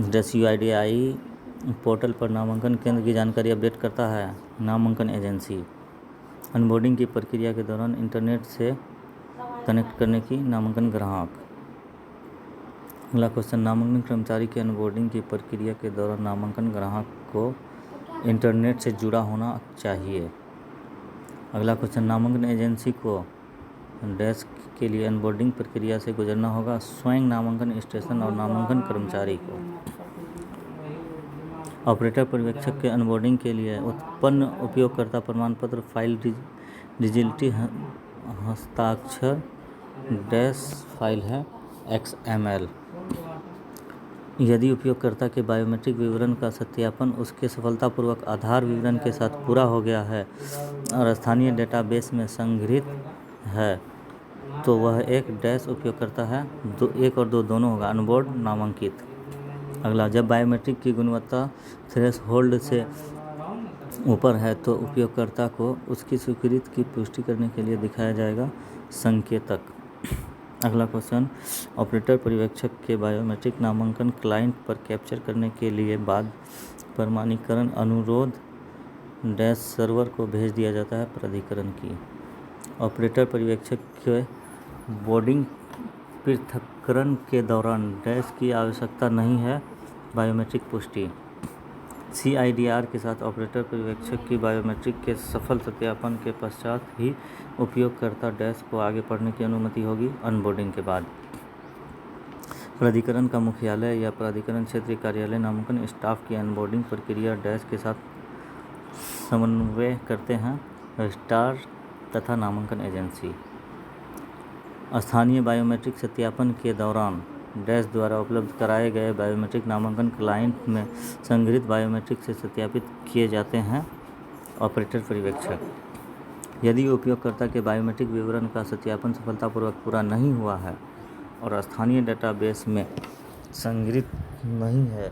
डैश UIDAI पोर्टल पर नामांकन केंद्र की जानकारी अपडेट करता है। नामांकन एजेंसी ऑनबोर्डिंग की प्रक्रिया के दौरान इंटरनेट से कनेक्ट करने की नामांकन ग्राहक। अगला क्वेश्चन, नामांकन कर्मचारी के ऑनबोर्डिंग की प्रक्रिया के दौरान नामांकन ग्राहक को इंटरनेट से जुड़ा होना चाहिए। अगला क्वेश्चन, नामांकन एजेंसी को डैश के लिए ऑनबोर्डिंग प्रक्रिया से गुजरना होगा। स्वयं नामांकन स्टेशन और नामांकन कर्मचारी को ऑपरेटर पर्यवेक्षक के ऑनबोर्डिंग के लिए उत्पन्न उपयोगकर्ता प्रमाण पत्र फाइल डिजिटली हस्ताक्षर डैश फाइल है XML। यदि उपयोगकर्ता के बायोमेट्रिक विवरण का सत्यापन उसके सफलतापूर्वक आधार विवरण के साथ पूरा हो गया है और स्थानीय डेटाबेस में संग्रहित है, तो वह एक डैश उपयोगकर्ता है। 1 और 2 दोनों होगा ऑनबोर्ड नामांकित। अगला, जब बायोमेट्रिक की गुणवत्ता थ्रेशहोल्ड से ऊपर है तो उपयोगकर्ता को उसकी स्वीकृति की पुष्टि करने के लिए दिखाया जाएगा संकेतक। अगला क्वेश्चन, ऑपरेटर पर्यवेक्षक के बायोमेट्रिक नामांकन क्लाइंट पर कैप्चर करने के लिए बाद प्रमाणीकरण अनुरोध डैश सर्वर को भेज दिया जाता है प्राधिकरण की। ऑपरेटर पर्यवेक्षक के बोर्डिंग पृथक्करण के दौरान डैश की आवश्यकता नहीं है। बायोमेट्रिक पुष्टि CIDR के साथ ऑपरेटर पर्यवेक्षक की बायोमेट्रिक के सफल सत्यापन के पश्चात ही उपयोगकर्ता डैश को आगे बढ़ने की अनुमति होगी। ऑनबोर्डिंग के बाद प्राधिकरण का मुख्यालय या प्राधिकरण क्षेत्रीय कार्यालय नामांकन स्टाफ की ऑनबोर्डिंग प्रक्रिया डैश के साथ समन्वय करते हैं। रजिस्ट्रार तथा नामांकन एजेंसी स्थानीय बायोमेट्रिक सत्यापन के दौरान डैश द्वारा उपलब्ध कराए गए बायोमेट्रिक नामांकन क्लाइंट में संग्रहित बायोमेट्रिक से सत्यापित किए जाते हैं। ऑपरेटर पर्यवेक्षक, यदि उपयोगकर्ता के बायोमेट्रिक विवरण का सत्यापन सफलतापूर्वक पूरा नहीं हुआ है और स्थानीय डेटाबेस में संग्रहित नहीं है,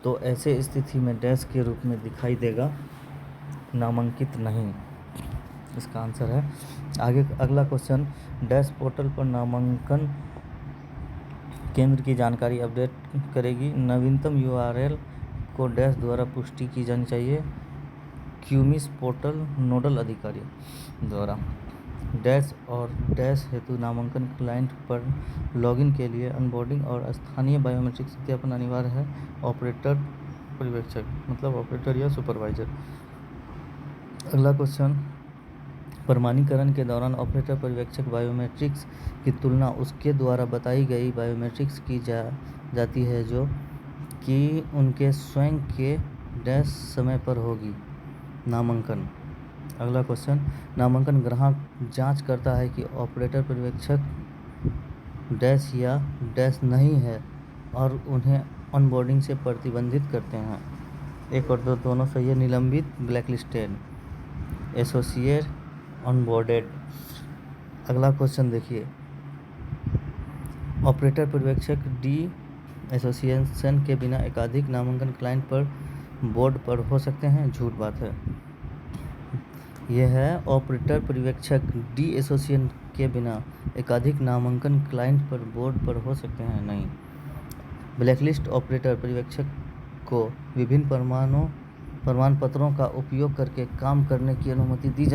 तो ऐसे स्थिति में डैश के रूप में दिखाई देगा नामांकित नहीं। इसका आंसर है आगे। अगला क्वेश्चन, डैश पोर्टल पर नामांकन केंद्र की जानकारी अपडेट करेगी। नवीनतम URL को डैश द्वारा पुष्टि की जानी चाहिए। क्यूमिस पोर्टल नोडल अधिकारी द्वारा डैश और डैश हेतु नामांकन क्लाइंट पर लॉगिन के लिए ऑनबोर्डिंग और स्थानीय बायोमेट्रिक सत्यापन अनिवार्य है। ऑपरेटर पर्यवेक्षक मतलब ऑपरेटर या सुपरवाइजर। अगला क्वेश्चन, प्रमाणीकरण के दौरान ऑपरेटर पर्यवेक्षक बायोमेट्रिक्स की तुलना उसके द्वारा बताई गई बायोमेट्रिक्स की जाती है जो कि उनके स्वयं के डैश समय पर होगी। नामांकन। अगला क्वेश्चन, नामांकन ग्राहक जांच करता है कि ऑपरेटर पर्यवेक्षक डैश या डैश नहीं है और उन्हें ऑनबोर्डिंग से प्रतिबंधित करते हैं। एक और दो दोनों सही है। निलंबित, ब्लैकलिस्टेड, एसोसिएट, ऑनबोर्डेड। अगला क्वेश्चन देखिए, ऑपरेटर पर्यवेक्षक डी एसोसिएशन के बिना एकाधिक नामांकन क्लाइंट पर बोर्ड पर हो सकते हैं। झूठ बात है। यह है ऑपरेटर पर्यवेक्षक डी एसोसिएशन के बिना एकाधिक नामांकन क्लाइंट पर बोर्ड पर हो सकते हैं। नहीं। ब्लैकलिस्ट ऑपरेटर पर्यवेक्षक को विभिन्न प्रमाण पत्रों का उपयोग करके काम करने की अनुमति दी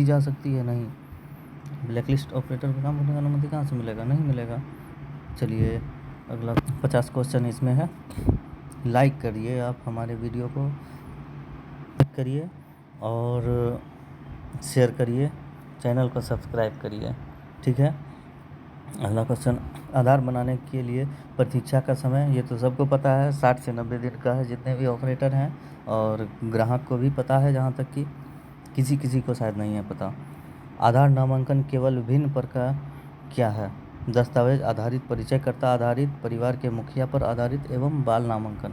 जा सकती है। नहीं। ब्लैकलिस्ट ऑपरेटर को काम करने की अनुमति कहाँ से मिलेगा? नहीं मिलेगा। चलिए अगला 50 क्वेश्चन इसमें है। लाइक करिए आप हमारे वीडियो को, लाइक करिए और शेयर करिए, चैनल को सब्सक्राइब करिए। ठीक है। अगला क्वेश्चन, आधार बनाने के लिए प्रतीक्षा का समय, ये तो सबको पता है 60 से 90 दिन का है जितने भी ऑपरेटर हैं, और ग्राहक को भी पता है, जहाँ तक कि किसी को शायद नहीं है पता। आधार नामांकन केवल विभिन्न प्रकार क्या है? दस्तावेज आधारित, परिचयकर्ता आधारित, परिवार के मुखिया पर आधारित एवं बाल नामांकन।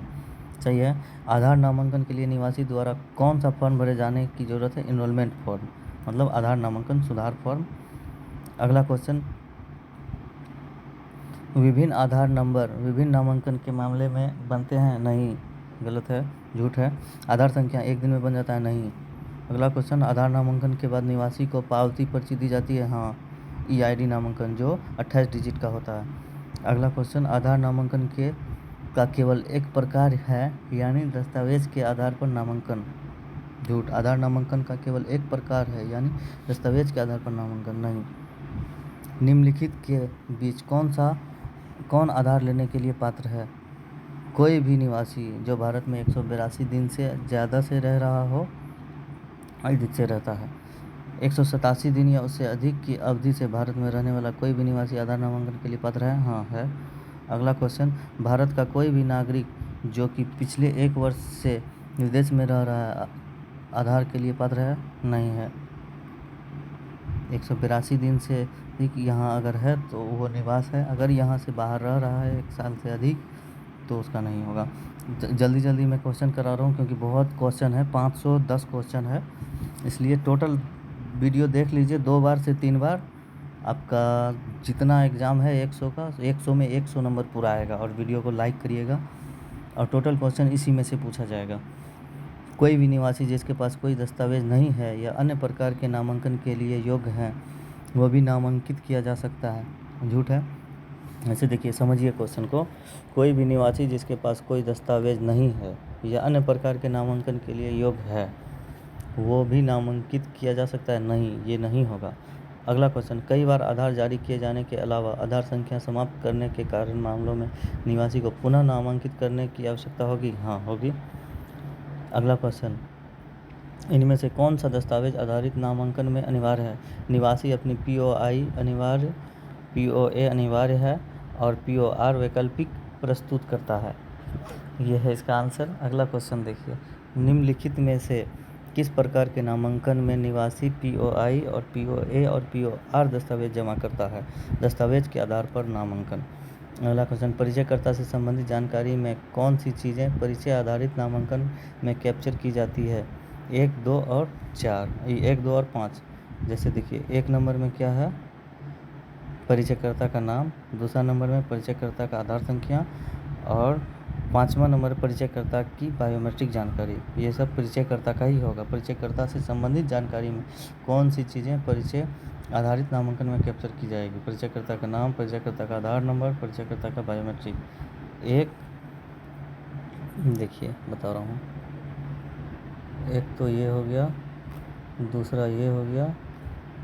सही है। आधार नामांकन के लिए निवासी द्वारा कौन सा फॉर्म भरे जाने की जरूरत है? इनरोलमेंट फॉर्म, मतलब आधार नामांकन सुधार फॉर्म। अगला क्वेश्चन, विभिन्न आधार नंबर विभिन्न नामांकन के मामले में बनते हैं। नहीं, गलत है, झूठ है। आधार संख्या एक दिन में बन जाता है। नहीं। अगला क्वेश्चन, आधार नामांकन के बाद निवासी को पावती पर्ची दी जाती है। हाँ, EID नामांकन जो 28 डिजिट का होता है। अगला क्वेश्चन, आधार नामांकन का केवल एक प्रकार है, यानी दस्तावेज के आधार पर नामांकन। झूठ। आधार नामांकन का केवल एक प्रकार है, यानी दस्तावेज के आधार पर नामांकन। नहीं। निम्नलिखित के बीच कौन आधार लेने के लिए पात्र है? कोई भी निवासी जो भारत में 182 दिन से ज़्यादा से रह रहा हो, अधिक से रहता है, 187 दिन या उससे अधिक की अवधि से भारत में रहने वाला कोई भी निवासी आधार नामांकन के लिए पात्र है। हाँ, है। अगला क्वेश्चन, भारत का कोई भी नागरिक जो कि पिछले 1 वर्ष से विदेश में रह रहा है आधार के लिए पात्र है? नहीं है। 182 दिन से अधिक यहाँ अगर है तो वो निवास है। अगर यहाँ से बाहर रह रहा है 1 साल से अधिक तो उसका नहीं होगा। जल्दी मैं क्वेश्चन करा रहा हूँ क्योंकि बहुत क्वेश्चन है, 510 क्वेश्चन है, इसलिए टोटल वीडियो देख लीजिए 2 बार से 3 बार। आपका जितना एग्ज़ाम है 100 का, 100 में 100 नंबर पूरा आएगा। और वीडियो को लाइक करिएगा और टोटल क्वेश्चन इसी में से पूछा जाएगा। कोई भी निवासी जिसके पास कोई दस्तावेज नहीं है या अन्य प्रकार के नामांकन के लिए योग्य हैं, वो भी नामांकित किया जा सकता है। झूठ है। ऐसे देखिए, समझिए क्वेश्चन को। कोई भी निवासी जिसके पास कोई दस्तावेज नहीं है या अन्य प्रकार के नामांकन के लिए योग्य है, वो भी नामांकित किया जा सकता है। नहीं, ये नहीं होगा। अगला क्वेश्चन, कई बार आधार जारी किए जाने के अलावा आधार संख्या समाप्त करने के कारण मामलों में निवासी को पुनः नामांकित करने की आवश्यकता होगी? हाँ, होगी। अगला क्वेश्चन, इनमें से कौन सा दस्तावेज आधारित नामांकन में अनिवार्य है? निवासी अपनी POA अनिवार्य है और POR वैकल्पिक प्रस्तुत करता है। यह है इसका आंसर। अगला क्वेश्चन देखिए, निम्नलिखित में से किस प्रकार के नामांकन में निवासी POI और POA और POR दस्तावेज जमा करता है? दस्तावेज के आधार पर नामांकन। अगला क्वेश्चन, परिचयकर्ता से संबंधित जानकारी में कौन सी चीज़ें परिचय आधारित नामांकन में कैप्चर की जाती है? 1, 2 और 4, 1, 2 और 5। जैसे देखिए, 1 नंबर में क्या है? परिचयकर्ता का नाम। दूसरा नंबर में परिचयकर्ता का आधार संख्या, और 5वां नंबर परिचयकर्ता की बायोमेट्रिक जानकारी, ये सब परिचयकर्ता का ही होगा। परिचयकर्ता से संबंधित जानकारी में कौन सी चीज़ें परिचय आधारित नामांकन में कैप्चर की जाएगी? परिचयकर्ता का नाम, परिचयकर्ता का आधार नंबर, परिचयकर्ता का बायोमेट्रिक। एक देखिए बता रहा हूँ, एक तो ये हो गया, दूसरा ये हो गया,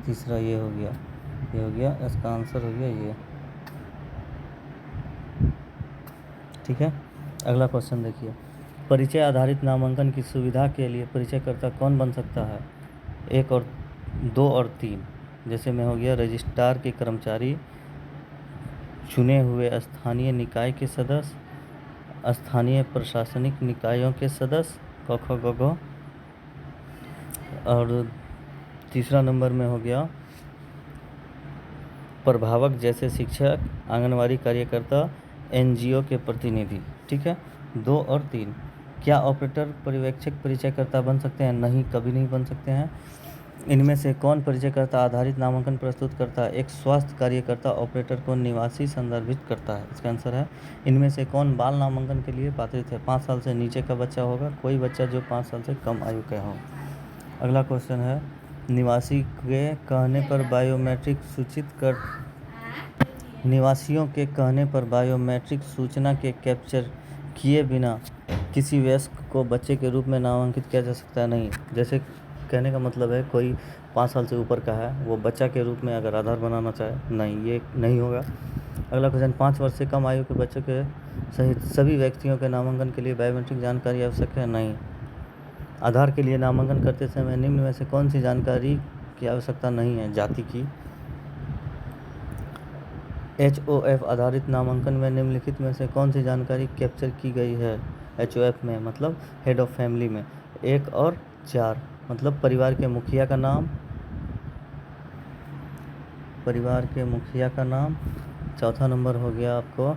तीसरा ये हो गया, ये हो गया, इसका आंसर हो गया ये। ठीक है, अगला क्वेश्चन देखिए, परिचय आधारित नामांकन की सुविधा के लिए परिचयकर्ता कौन बन सकता है? 1 और 2 और 3, जैसे में हो गया रजिस्ट्रार के कर्मचारी, चुने हुए स्थानीय निकाय के सदस्य, स्थानीय प्रशासनिक निकायों के सदस्य, क ख ग घ। और तीसरा नंबर में हो गया प्रभावक जैसे शिक्षक, आंगनवाड़ी कार्यकर्ता, एनजीओ के प्रतिनिधि। ठीक है, 2 और 3। क्या ऑपरेटर पर्यवेक्षक परिचयकर्ता बन सकते हैं? नहीं, कभी नहीं बन सकते हैं। इनमें से कौन परिचयकर्ता आधारित नामांकन प्रस्तुत करता है? एक स्वास्थ्य कार्यकर्ता ऑपरेटर को निवासी संदर्भित करता है, इसका आंसर है। इनमें से कौन बाल नामांकन के लिए पात्रित है? 5 साल से नीचे का बच्चा होगा, कोई बच्चा जो 5 साल से कम आयु का हो। अगला क्वेश्चन है, निवासी के कहने पर बायोमेट्रिक सूचित कर निवासियों के कहने पर बायोमेट्रिक सूचना के कैप्चर किए बिना किसी वयस्क को बच्चे के रूप में नामांकित किया जा सकता है? नहीं। जैसे कहने का मतलब है कोई 5 साल से ऊपर का है, वो बच्चा के रूप में अगर आधार बनाना चाहे, नहीं, ये नहीं होगा। अगला क्वेश्चन, 5 वर्ष से कम आयु के बच्चों के सहित सभी व्यक्तियों के नामांकन के लिए बायोमेट्रिक जानकारी आवश्यक है? नहीं। आधार के लिए नामांकन करते समय निम्न में से कौन सी जानकारी की आवश्यकता नहीं है? जाति की। HOF आधारित नामांकन में निम्नलिखित में से कौन सी जानकारी कैप्चर की गई है? HOF में मतलब हेड ऑफ फैमिली में 1 और 4, मतलब परिवार के मुखिया का नाम, परिवार के मुखिया का नाम। चौथा नंबर हो गया आपको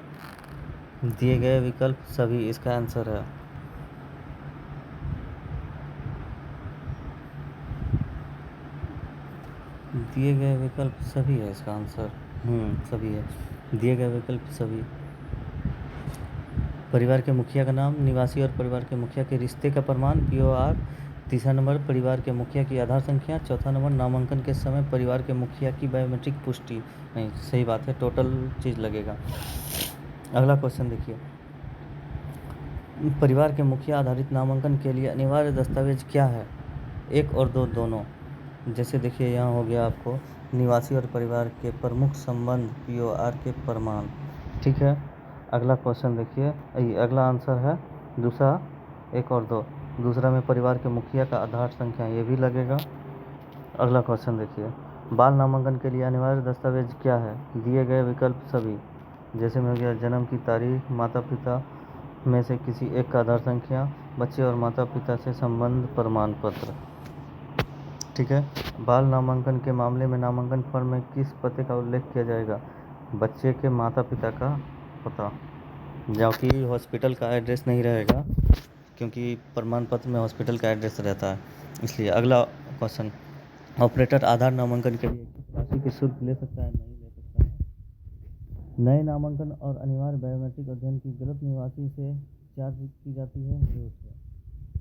दिए गए विकल्प सभी, इसका आंसर है। दिए गए विकल्प सभी है इसका आंसर। सभी है, दिए गए विकल्प सभी। परिवार के मुखिया का नाम, निवासी और परिवार के मुखिया के रिश्ते का प्रमाण, POR। तीसरा नंबर परिवार के मुखिया की आधार संख्या। चौथा नंबर नामांकन के समय परिवार के मुखिया की बायोमेट्रिक पुष्टि। नहीं, सही बात है, टोटल चीज़ लगेगा। अगला क्वेश्चन देखिए, परिवार के मुखिया आधारित नामांकन के लिए अनिवार्य दस्तावेज क्या है? 1 और 2 दोनों। जैसे देखिए यहाँ हो गया आपको निवासी और परिवार के प्रमुख संबंध, POR के प्रमाण। ठीक है, अगला क्वेश्चन देखिए, अगला आंसर है दूसरा 1 और 2। दूसरा में परिवार के मुखिया का आधार संख्या, ये भी लगेगा। अगला क्वेश्चन देखिए, बाल नामांकन के लिए अनिवार्य दस्तावेज क्या है? दिए गए विकल्प सभी। जैसे में हो गया जन्म की तारीख, माता पिता में से किसी एक का आधार संख्या, बच्चे और माता पिता से संबंध प्रमाण पत्र। ठीक है, बाल नामांकन के मामले में नामांकन फॉर्म में किस पते का उल्लेख किया जाएगा? बच्चे के माता पिता का पता, जबकि हॉस्पिटल का एड्रेस नहीं रहेगा, क्योंकि प्रमाण पत्र में हॉस्पिटल का एड्रेस रहता है, इसलिए। अगला क्वेश्चन, ऑपरेटर आधार नामांकन के लिए किस राशि की शुल्क ले सकता है? नहीं ले सकता है। नए नामांकन और अनिवार्य बायोमेट्रिक अध्ययन की गलत निवासी से चार्ज की जाती है, जो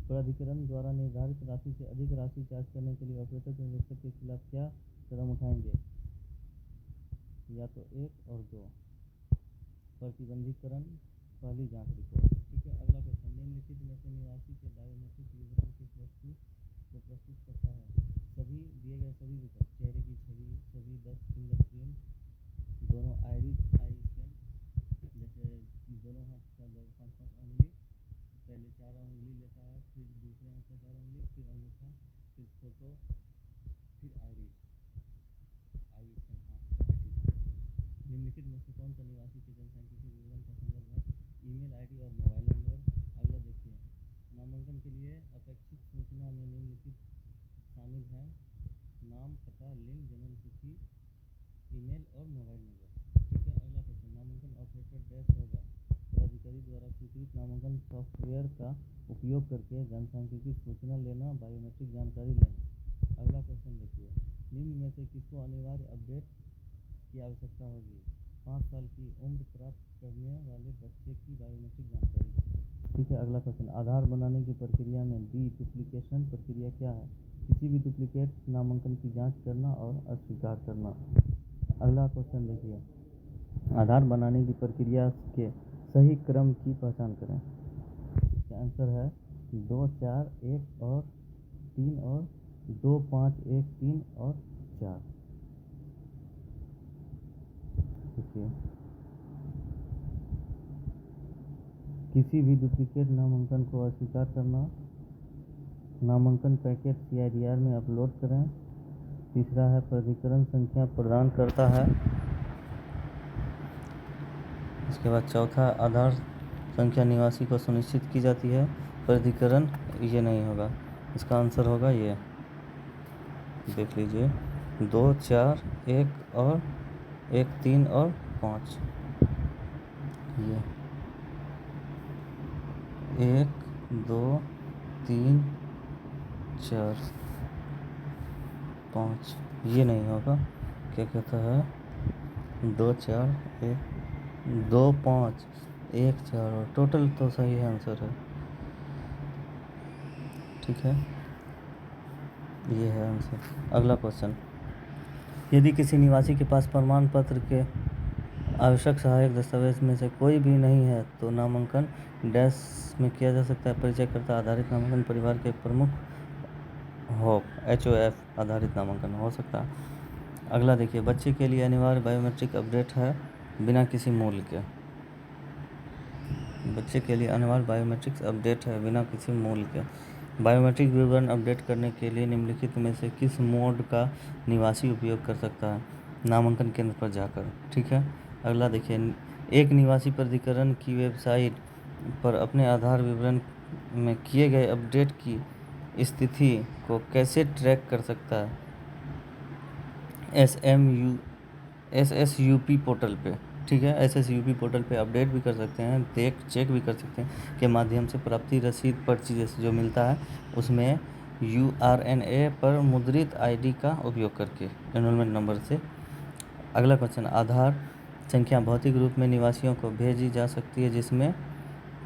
प्राधिकरण द्वारा निर्धारित राशि से अधिक राशि चार्ज करने के लिए ऑपरेटर पर्यवेक्षक के खिलाफ क्या कदम उठाएंगे? या तो 1 और 2, प्रतिबंधीकरण, पहली जांच रिपोर्ट। ठीक है, अगला क्वेश्चन, निम्नलिखित में से निवासी के बायोमेट्रिक विवरण किस वस्तु को प्रस्तुत करता है? सभी दिए गए सभी विकल्प, चेहरे की छवि, सभी 10 फिंगरप्रिंट, दोनों आइरिस, जैसे दोनों हाथ का 5-5 उंगली, पहले 4 उंगली लेता है, फिर दूसरे हाथ का 4 उंगली, फिर अंगूठा, फिर फोटो, फिर आइरिस। निम्नलिखित में से कौन सा निवासी के जनसांख्यिकीय विवरण का संदर्भ है? ईमेल आईडी और मोबाइल नंबर। अगला देखिए, नामांकन के लिए अपेक्षित सूचना में निम्नलिखित शामिल है: नाम, पता, लिंग, जन्मतिथि, ईमेल और मोबाइल नंबर। ठीक है, अगला क्वेश्चन, नामांकन ऑपरेटर डैश होगा? प्राधिकारी द्वारा स्वीकृत नामांकन सॉफ्टवेयर का उपयोग करके जनसांख्यिकीय सूचना लेना, बायोमेट्रिक जानकारी लेना। अगला क्वेश्चन देखिए, निम्न में से किसको अनिवार्य अपडेट की आवश्यकता होगी? 5 साल की उम्र प्राप्त करने वाले बच्चे की बायोमेट्रिक जानकारी। ठीक है। अगला क्वेश्चन, आधार बनाने की प्रक्रिया में डुप्लीकेशन प्रक्रिया क्या है? किसी भी डुप्लीकेट नामांकन की जांच करना और अस्वीकार करना। अगला क्वेश्चन देखिए, आधार बनाने की प्रक्रिया के सही क्रम की पहचान करें। इसका आंसर है 2 4 1 और 3 और 2 5 1 3 और 4। देखिए, किसी भी डुप्लीकेट नामांकन को अस्वीकार करना, नामांकन पैकेट CIDR में अपलोड करें। तीसरा है प्राधिकरण संख्या प्रदान करता है। इसके बाद चौथा, आधार संख्या निवासी को सुनिश्चित की जाती है। प्राधिकरण ये नहीं होगा, इसका आंसर होगा ये, देख लीजिए, 2 4 1 और 1 3 और 5। ये 1 2 3 4 5 ये नहीं होगा। क्या कहता है, 2 4 1 2 5 1 4 और टोटल तो सही आंसर है। ठीक है, ये है आंसर। अगला क्वेश्चन, यदि किसी निवासी के पास प्रमाण पत्र के आवश्यक सहायक दस्तावेज में से कोई भी नहीं है तो नामांकन डैश में किया जा सकता है। परिचयकर्ता आधारित नामांकन परिवार के प्रमुख हो, HOF आधारित नामांकन हो सकता है। अगला देखिए, बच्चे के लिए अनिवार्य बायोमेट्रिक अपडेट है बिना किसी मूल्य के। बच्चे के लिए अनिवार्य बायोमेट्रिक्स अपडेट है बिना किसी मूल्य के। बायोमेट्रिक विवरण अपडेट करने के लिए निम्नलिखित में से किस मोड का निवासी उपयोग कर सकता है? नामांकन केंद्र पर जाकर। ठीक है। अगला देखिए, एक निवासी प्राधिकरण की वेबसाइट पर अपने आधार विवरण में किए गए अपडेट की स्थिति को कैसे ट्रैक कर सकता है? SSUP पोर्टल पे। ठीक है, SSUP पोर्टल पे अपडेट भी कर सकते हैं, चेक भी कर सकते हैं के माध्यम से। प्राप्ति रसीद पर्ची जैसे जो मिलता है उसमें URNA पर मुद्रित ID का उपयोग करके एनरोलमेंट नंबर से। अगला क्वेश्चन, आधार संख्या भौतिक रूप में निवासियों को भेजी जा सकती है जिसमें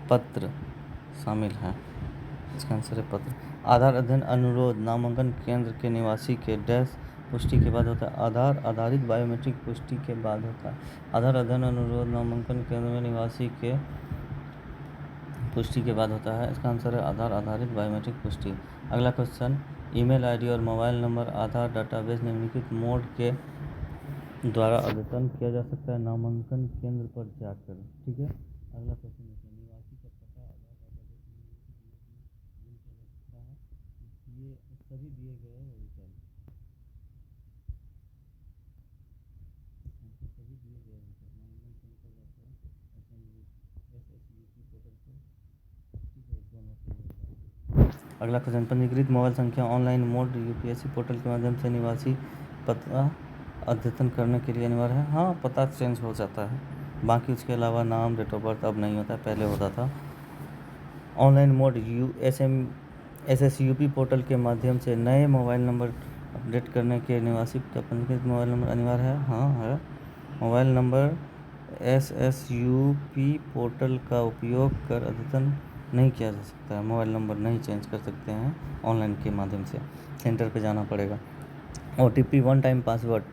पत्र शामिल है। इसका आंसर है पत्र। आधार अध्ययन अनुरोध नामांकन केंद्र के निवासी के डैश पुष्टि के बाद होता है। आधार आधारित बायोमेट्रिक पुष्टि के बाद होता है। आधार अध्ययन अनुरोध नामांकन केंद्र में निवासी के पुष्टि के बाद होता है। इसका आंसर है आधार आधारित बायोमेट्रिक पुष्टि। अगला क्वेश्चन, ईमेल ID और मोबाइल नंबर आधार डाटाबेस निम्नलिखित मोड के द्वारा अद्यतन किया जा सकता है नामांकन केंद्र पर जाकर। ठीक है। अगला क्वेश्चन, निवासी का पता आधार डाटाबेस में लिंक किया जा सकता है। ये सभी दिए गए विकल्प सभी दिए गए विकल्प नामांकन केंद्र पर जाकर SSUP पोर्टल पर। ठीक है, दोनों सही होगा। अगला क्वेश्चन, पंजीकृत मोबाइल संख्या ऑनलाइन मोड UPSC पोर्टल के माध्यम से निवासी पता अद्यतन करने के लिए अनिवार्य है। हाँ, पता चेंज हो जाता है, बाकी उसके अलावा नाम, डेट ऑफ बर्थ अब नहीं होता है, पहले होता था। ऑनलाइन मोड SSUP पोर्टल के माध्यम से नए मोबाइल नंबर अपडेट करने के निवासी का पंजीकृत मोबाइल नंबर अनिवार्य है। हाँ है। मोबाइल नंबर SSUP पोर्टल का उपयोग कर अद्यतन नहीं किया जा सकता है। मोबाइल नंबर नहीं चेंज कर सकते हैं ऑनलाइन के माध्यम से, सेंटर पे जाना पड़ेगा। OTP one time password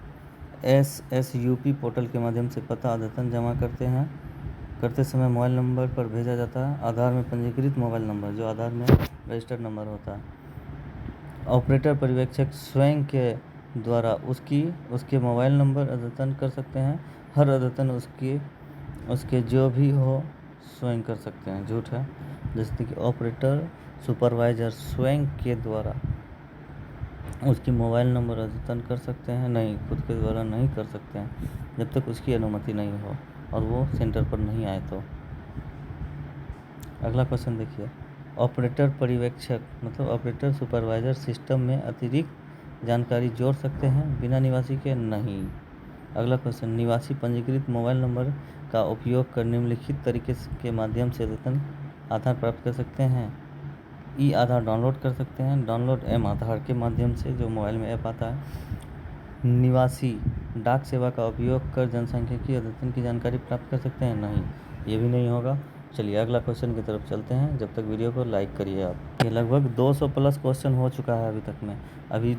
SSUP portal के माध्यम से पता अद्यतन जमा करते समय मोबाइल नंबर पर भेजा जाता है। आधार में पंजीकृत मोबाइल नंबर जो आधार में रजिस्टर्ड नंबर होता है, ऑपरेटर पर्यवेक्षक स्वयं के द्वारा उसके मोबाइल नंबर अद्यतन कर सकते हैं। हर अद्यतन उसके जो भी हो स्वयं कर सकते हैं। झूठ है। जैसे कि ऑपरेटर सुपरवाइजर स्वयं के द्वारा उसकी मोबाइल नंबर अद्यतन कर सकते हैं, नहीं, खुद के द्वारा नहीं कर सकते हैं जब तक उसकी अनुमति नहीं हो और वो सेंटर पर नहीं आए तो। अगला क्वेश्चन देखिए, ऑपरेटर पर्यवेक्षक मतलब ऑपरेटर सुपरवाइजर सिस्टम में अतिरिक्त जानकारी जोड़ सकते हैं बिना निवासी के? नहीं। अगला क्वेश्चन, निवासी पंजीकृत मोबाइल नंबर का उपयोग कर निम्नलिखित तरीके के माध्यम से अद्यतन आधार प्राप्त कर सकते हैं। आधार डाउनलोड कर सकते हैं, डाउनलोड आधार के माध्यम से जो मोबाइल में ऐप आता है। निवासी डाक सेवा का उपयोग कर जनसांख्यिकी अद्यतन की जानकारी प्राप्त कर सकते हैं? नहीं, ये भी नहीं होगा। चलिए अगला क्वेश्चन की तरफ चलते हैं, जब तक वीडियो को लाइक करिए आप। ये लगभग 200 प्लस क्वेश्चन हो चुका है अभी तक में, अभी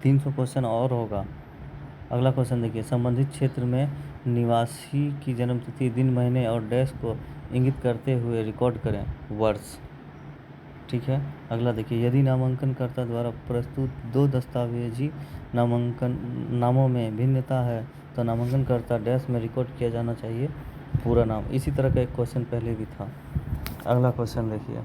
300 क्वेश्चन और होगा। अगला क्वेश्चन देखिए, संबंधित क्षेत्र में निवासी की जन्मतिथि, दिन, महीने और डैश को इंगित करते हुए रिकॉर्ड करें वर्ष। ठीक है। अगला देखिए, यदि नामांकनकर्ता द्वारा प्रस्तुत दो दस्तावेजी नामों में भिन्नता है तो नामांकनकर्ता डैश में रिकॉर्ड किया जाना चाहिए पूरा नाम। इसी तरह का एक क्वेश्चन पहले भी था। अगला क्वेश्चन देखिए,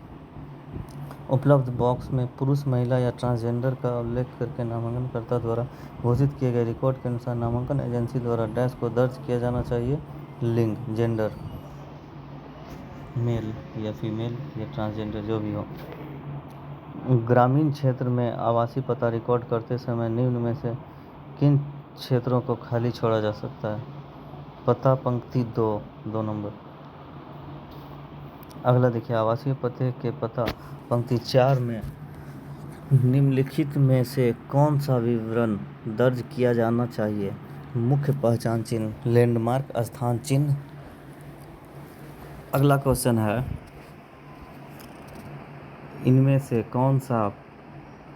उपलब्ध बॉक्स में पुरुष, महिला या ट्रांसजेंडर का उल्लेख करके नामांकनकर्ता द्वारा घोषित किए गए रिकॉर्ड के अनुसार नामांकन एजेंसी द्वारा डैश को दर्ज किया जाना चाहिए लिंग, जेंडर, मेल या फीमेल या ट्रांसजेंडर जो भी हो। ग्रामीण क्षेत्र में आवासीय पता रिकॉर्ड करते समय निम्न में से किन क्षेत्रों को खाली छोड़ा जा सकता है? पता पंक्ति 2 नंबर। अगला देखिए, आवासीय पते के पता पंक्ति 4 में निम्नलिखित में से कौन सा विवरण दर्ज किया जाना चाहिए? मुख्य पहचान चिन्ह, लैंडमार्क, स्थान चिन्ह। अगला क्वेश्चन है, इनमें से कौन सा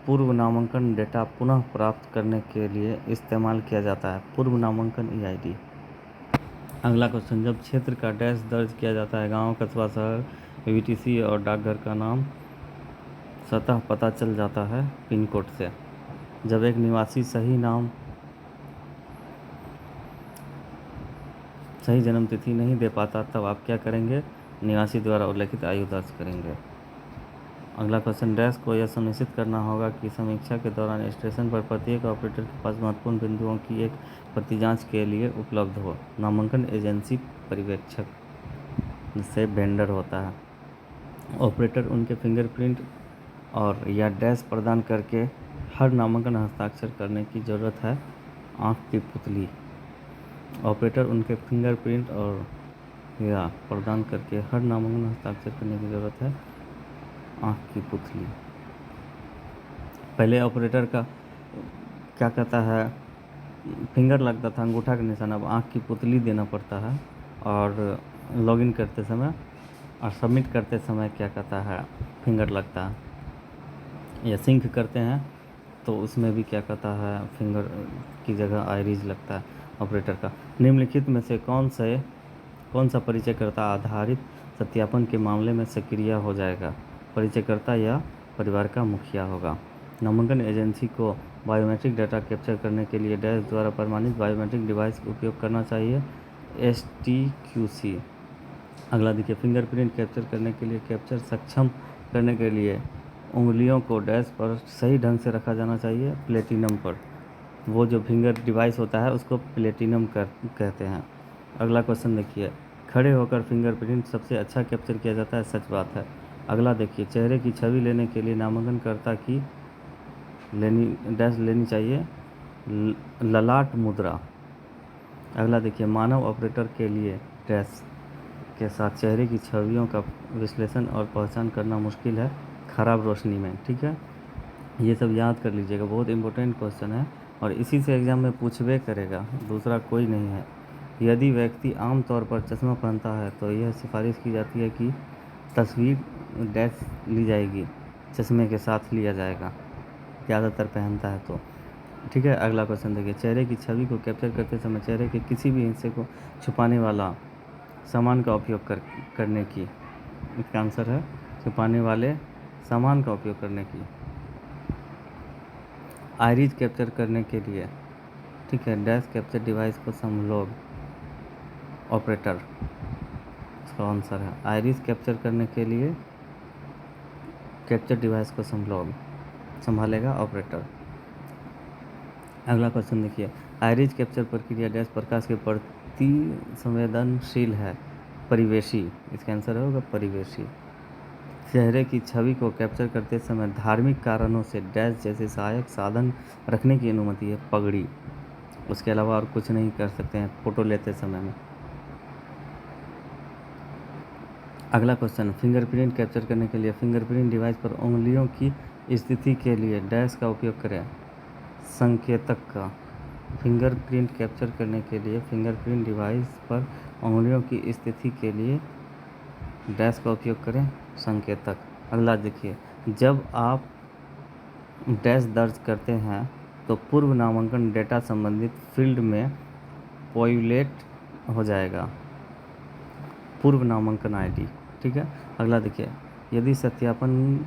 पूर्व नामांकन डेटा पुनः प्राप्त करने के लिए इस्तेमाल किया जाता है? पूर्व नामांकन EID। अगला क्वेश्चन, जब क्षेत्र का डैश दर्ज किया जाता है, गांव, कस्बा, शहर, VTC और डाकघर का नाम सतह पता चल जाता है पिन कोड से। जब एक निवासी सही नाम, सही जन्मतिथि नहीं दे पाता तब आप क्या करेंगे? निवासी द्वारा उल्लेखित आयु दर्ज करेंगे। अगला क्वेश्चन, डैश को यह सुनिश्चित करना होगा कि समीक्षा के दौरान स्टेशन पर प्रत्येक ऑपरेटर के पास महत्वपूर्ण बिंदुओं की एक प्रति जांच के लिए उपलब्ध हो। नामांकन एजेंसी पर्यवेक्षक, जिससे वेंडर होता है। ऑपरेटर उनके फिंगरप्रिंट और या डैश प्रदान करके हर नामांकन हस्ताक्षर करने की ज़रूरत है। आँख की पुतली, ऑपरेटर उनके फिंगरप्रिंट और या प्रदान करके हर नामांकन हस्ताक्षर करने की ज़रूरत है। आँख की पुतली। पहले ऑपरेटर का क्या कहता है, फिंगर लगता था, अंगूठा का निशान, अब आँख की पुतली देना पड़ता है। और लॉगिन करते समय और सबमिट करते समय क्या कहता है, फिंगर लगता है। या सिंक करते हैं तो उसमें भी क्या कहता है, फिंगर की जगह आइरिस लगता है ऑपरेटर का। निम्नलिखित में से कौन सा परिचयकर्ता आधारित सत्यापन के मामले में सक्रिय हो जाएगा? परिचयकर्ता या परिवार का मुखिया होगा। नामांकन एजेंसी को बायोमेट्रिक डाटा कैप्चर करने के लिए डैश द्वारा प्रमाणित बायोमेट्रिक डिवाइस का उपयोग करना चाहिए, STQC। अगला देखिए, फिंगरप्रिंट कैप्चर करने के लिए कैप्चर सक्षम करने के लिए उंगलियों को डैश पर सही ढंग से रखा जाना चाहिए, प्लेटिनम पर। वो जो फिंगर डिवाइस होता है उसको प्लेटिनम कहते हैं। अगला क्वेश्चन देखिए, खड़े होकर फिंगरप्रिंट सबसे अच्छा कैप्चर किया जाता है, सच बात है। अगला देखिए, चेहरे की छवि लेने के लिए नामांकनकर्ता की डैश लेनी चाहिए, ललाट मुद्रा। अगला देखिए, मानव ऑपरेटर के लिए डैश के साथ चेहरे की छवियों का विश्लेषण और पहचान करना मुश्किल है खराब रोशनी में। ठीक है, ये सब याद कर लीजिएगा, बहुत इंपॉर्टेंट क्वेश्चन है और इसी से एग्जाम में पूछबे करेगा, दूसरा कोई नहीं है। यदि व्यक्ति आमतौर पर चश्मा पहनता है तो यह सिफारिश की जाती है कि तस्वीर डैश ली जाएगी, चश्मे के साथ लिया जाएगा, ज़्यादातर पहनता है तो। ठीक है, अगला क्वेश्चन देखिए, चेहरे की छवि को कैप्चर करते समय चेहरे के किसी भी हिस्से को छुपाने वाला सामान का उपयोग करने की, इसका आंसर है छुपाने वाले सामान का उपयोग करने की। आइरिस कैप्चर करने के लिए, ठीक है, डैश कैप्चर डिवाइस को समलोग ऑपरेटर, इसका आंसर है आइरिस कैप्चर करने के लिए कैप्चर डिवाइस को समलोग संभालेगा ऑपरेटर। अगला क्वेश्चन देखिए, आइरिस कैप्चर प्रक्रिया डैश प्रकाश के प्रति संवेदनशील है, परिवेशी, इसका आंसर होगा परिवेशी। चेहरे की छवि को कैप्चर करते समय धार्मिक कारणों से डैश जैसे सहायक साधन रखने की अनुमति है, पगड़ी, उसके अलावा और कुछ नहीं कर सकते हैं फ़ोटो लेते समय में। अगला क्वेश्चन, फिंगरप्रिंट कैप्चर करने के लिए फिंगरप्रिंट डिवाइस पर उंगलियों की स्थिति के लिए डैश का उपयोग करें, संकेतक का। फिंगरप्रिंट कैप्चर करने के लिए फिंगरप्रिंट डिवाइस पर उंगलियों की स्थिति के लिए डैश का उपयोग करें संकेतक। अगला देखिए, जब आप डैश दर्ज करते हैं तो पूर्व नामांकन डेटा संबंधित फील्ड में पॉपुलेट हो जाएगा, पूर्व नामांकन आईडी। ठीक है। अगला देखिए, यदि सत्यापन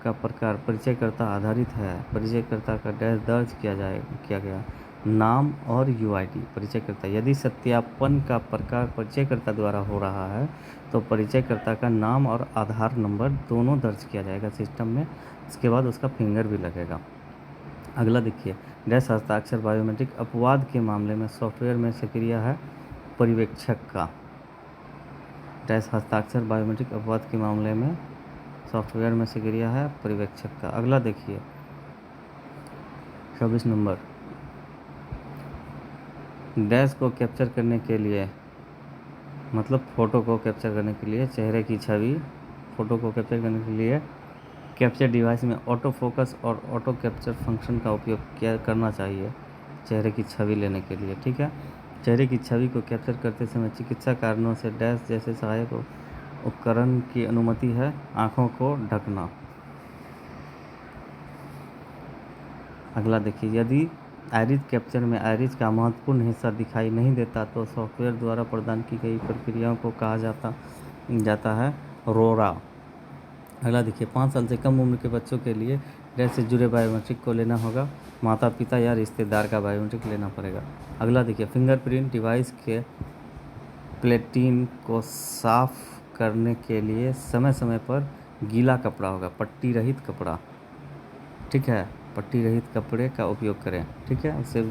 का प्रकार परिचयकर्ता आधारित है, परिचयकर्ता का डैश दर्ज किया गया, नाम और यूआईडी परिचयकर्ता। यदि सत्यापन का प्रकार परिचयकर्ता द्वारा हो रहा है तो परिचयकर्ता का नाम और आधार नंबर दोनों दर्ज किया जाएगा सिस्टम में। इसके बाद उसका फिंगर भी लगेगा। अगला देखिए, डैश हस्ताक्षर बायोमेट्रिक अपवाद के मामले में सॉफ्टवेयर में सक्रिय है पर्यवेक्षक का। डैश हस्ताक्षर बायोमेट्रिक अपवाद के मामले में सॉफ्टवेयर में सक्रिय है पर्यवेक्षक का। अगला देखिए 24 नंबर, डैश को कैप्चर करने के लिए, मतलब फ़ोटो को कैप्चर करने के लिए, चेहरे की छवि फ़ोटो को कैप्चर करने के लिए कैप्चर डिवाइस में ऑटो फोकस और ऑटो कैप्चर फंक्शन का उपयोग करना चाहिए चेहरे की छवि लेने के लिए। ठीक है। चेहरे की छवि को कैप्चर करते समय चिकित्सा कारणों से डैश जैसे सहायक उपकरण की अनुमति है। आँखों को ढकना। अगला देखिए, यदि आइरिस कैप्चर में आइरिस का महत्वपूर्ण हिस्सा दिखाई नहीं देता तो सॉफ्टवेयर द्वारा प्रदान की गई प्रक्रियाओं को कहा जाता है रोरा। अगला देखिए, 5 साल से कम उम्र के बच्चों के लिए डैश से जुड़े बायोमेट्रिक को लेना होगा, माता पिता या रिश्तेदार का बायोमेट्रिक लेना पड़ेगा। अगला देखिए, फिंगरप्रिंट डिवाइस के प्लेटिन को साफ करने के लिए समय समय पर गीला कपड़ा होगा, पट्टी रहित कपड़ा। ठीक है, पट्टी रहित कपड़े का उपयोग करें। ठीक है, उससे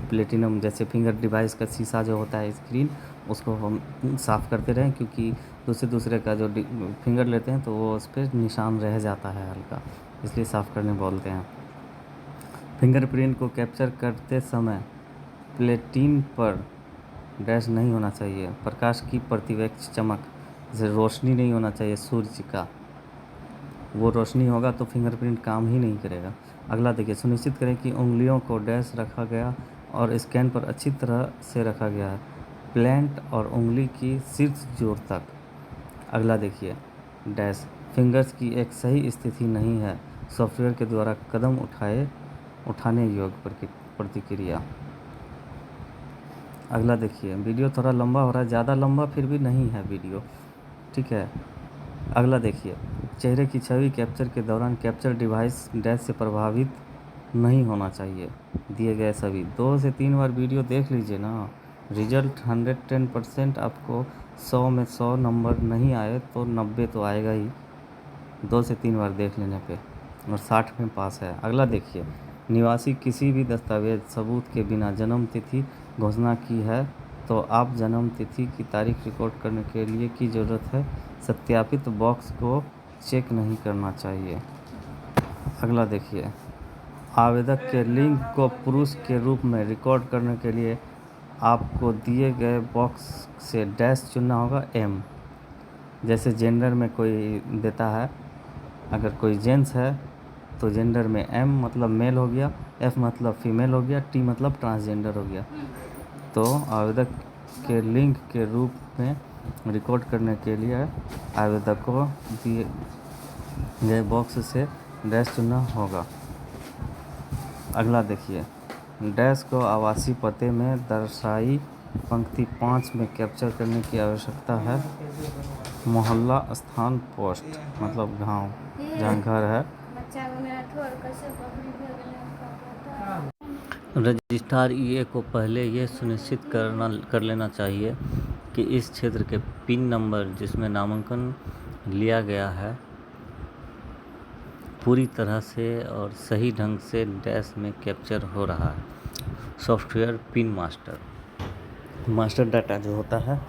प्लेटिनम जैसे फिंगर डिवाइस का शीशा जो होता है स्क्रीन, उसको हम साफ़ करते रहें, क्योंकि दूसरे का जो फिंगर लेते हैं तो वो उस पर निशान रह जाता है हल्का, इसलिए साफ़ करने बोलते हैं। फिंगरप्रिंट को कैप्चर करते समय प्लेटिन पर डैश नहीं होना चाहिए। प्रकाश की प्रतिवेक्ष चमक, जैसे रोशनी नहीं होना चाहिए सूर्य का, वो रोशनी होगा तो फिंगरप्रिंट काम ही नहीं करेगा। अगला देखिए, सुनिश्चित करें कि उंगलियों को डैश रखा गया और स्कैन पर अच्छी तरह से रखा गया है, प्लेंट और उंगली की शीर्ष जोड़ तक। अगला देखिए, डैश फिंगर्स की एक सही स्थिति नहीं है, सॉफ्टवेयर के द्वारा कदम उठाने योग्य प्रतिक्रिया। अगला देखिए, वीडियो थोड़ा लंबा हो रहा है, ज़्यादा लंबा फिर भी नहीं है वीडियो। ठीक है। अगला देखिए, चेहरे की छवि कैप्चर के दौरान कैप्चर डिवाइस डैश से प्रभावित नहीं होना चाहिए। दिए गए सभी 2 से 3 बार वीडियो देख लीजिए ना। रिजल्ट 110%, आपको 100 में 100 नंबर नहीं आए तो 90 तो आएगा ही 2 से 3 बार देख लेने पे, और 60 में पास है। अगला देखिए, निवासी किसी भी दस्तावेज सबूत के बिना जन्म तिथि घोषणा की है तो आप जन्म तिथि की तारीख रिकॉर्ड करने के लिए की ज़रूरत है, सत्यापित बॉक्स को चेक नहीं करना चाहिए। अगला देखिए, आवेदक के लिंग को पुरुष के रूप में रिकॉर्ड करने के लिए आपको दिए गए बॉक्स से डैश चुनना होगा एम। जैसे जेंडर में कोई देता है, अगर कोई जेंट्स है तो जेंडर में एम मतलब मेल हो गया, एफ मतलब फीमेल हो गया, टी मतलब ट्रांसजेंडर हो गया। तो आवेदक के लिंग के रूप में रिकॉर्ड करने के लिए आवेदक को दिए गए बॉक्स से डैश चुनना होगा। अगला देखिए, डैश को आवासीय पते में दर्शाई पंक्ति 5 में कैप्चर करने की आवश्यकता है। मोहल्ला, स्थान, पोस्ट मतलब गांव जहाँ घर है। रजिस्ट्रार ईए को पहले ये सुनिश्चित कर लेना चाहिए कि इस क्षेत्र के पिन नंबर जिसमें नामांकन लिया गया है पूरी तरह से और सही ढंग से डैश में कैप्चर हो रहा है। सॉफ्टवेयर पिन मास्टर डाटा जो होता है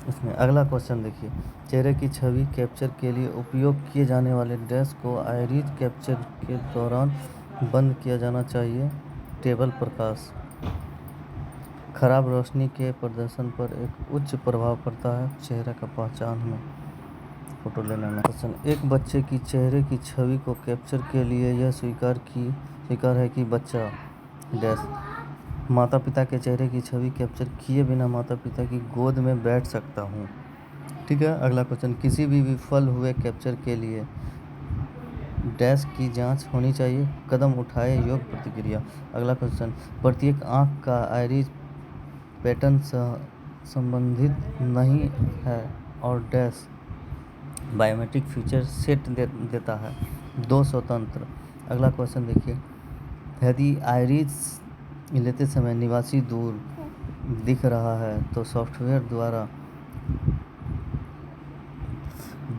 उसमें। अगला क्वेश्चन देखिए, चेहरे की छवि कैप्चर के लिए उपयोग किए जाने वाले डैश को आइरिस कैप्चर के दौरान बंद किया जाना चाहिए। टेबल प्रकाश खराब रोशनी के प्रदर्शन पर एक उच्च प्रभाव पड़ता है चेहरे का पहचान में। फोटो ले लेना। क्वेश्चन, एक बच्चे की चेहरे की छवि को कैप्चर के लिए यह स्वीकार है कि बच्चा डैश माता पिता के चेहरे की छवि कैप्चर किए बिना माता पिता की गोद में बैठ सकता हूँ। ठीक है। अगला क्वेश्चन, किसी भी विफल हुए कैप्चर के लिए डैश की जांच होनी चाहिए, कदम उठाए योग प्रतिक्रिया। अगला क्वेश्चन, प्रत्येक आंख का आइरिस पैटर्न संबंधित नहीं है और डैश बायोमेट्रिक फीचर सेट देता है, दो स्वतंत्र। अगला क्वेश्चन देखिए, यदि आइरिस लेते समय निवासी दूर दिख रहा है तो सॉफ्टवेयर द्वारा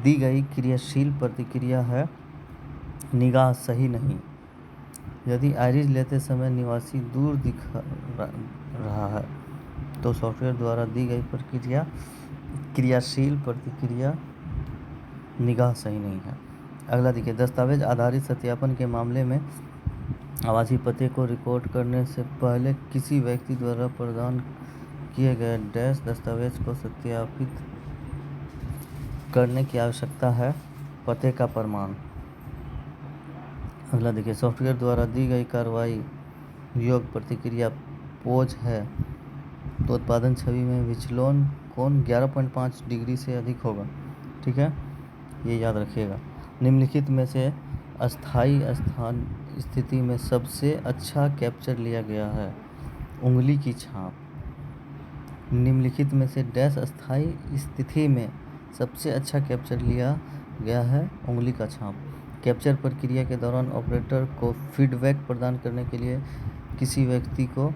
दी गई क्रियाशील प्रतिक्रिया है निगाह सही नहीं। यदि आइरिस लेते समय निवासी दूर दिख रहा है तो सॉफ्टवेयर द्वारा दी गई क्रियाशील प्रतिक्रिया निगाह सही नहीं है। अगला देखिए, दस्तावेज आधारित सत्यापन के मामले में आवासीय पते को रिकॉर्ड करने से पहले किसी व्यक्ति द्वारा प्रदान किए गए डैश दस्तावेज को सत्यापित करने की आवश्यकता है, पते का प्रमाण। अगला देखिए, सॉफ्टवेयर द्वारा दी गई कार्रवाई योग प्रतिक्रिया पोज है तो उत्पादन छवि में विचलन कोण 11.5 डिग्री से अधिक होगा। ठीक है, ये याद रखिएगा। निम्नलिखित में से अस्थायी स्थान स्थिति में सबसे अच्छा कैप्चर लिया गया है, उंगली की छाप। निम्नलिखित में से डैश अस्थायी स्थिति में सबसे अच्छा कैप्चर लिया गया है, उंगली का छाप। कैप्चर प्रक्रिया के दौरान ऑपरेटर को फीडबैक प्रदान करने के लिए किसी व्यक्ति को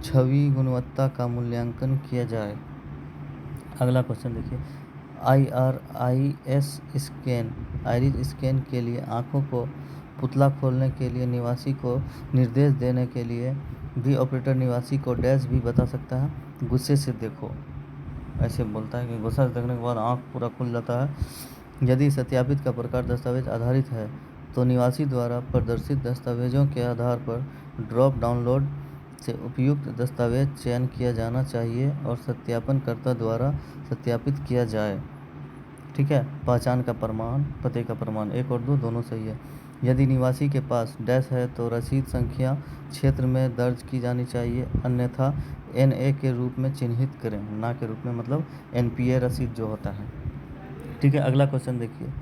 छवि गुणवत्ता का मूल्यांकन किया जाए। अगला क्वेश्चन देखिए, आईआरआईएस स्कैन आइरिस स्कैन के लिए आंखों को पुतला खोलने के लिए निवासी को निर्देश देने के लिए भी ऑपरेटर निवासी को डैश भी बता सकता है। गुस्से से देखो, ऐसे बोलता है कि गुस्सा से देखने के बाद आंख पूरा खुल जाता है। यदि सत्यापित का प्रकार दस्तावेज आधारित है तो निवासी द्वारा प्रदर्शित दस्तावेजों के आधार पर ड्रॉप डाउनलोड से उपयुक्त दस्तावेज चयन किया जाना चाहिए और सत्यापनकर्ता द्वारा सत्यापित किया जाए। ठीक है, पहचान का प्रमाण, पते का प्रमाण 1 और 2 दोनों सही है। यदि निवासी के पास डैश है तो रसीद संख्या क्षेत्र में दर्ज की जानी चाहिए, अन्यथा NA के रूप में चिन्हित करें, ना के रूप में, मतलब NPA रसीद जो होता है। ठीक है, अगला क्वेश्चन देखिए,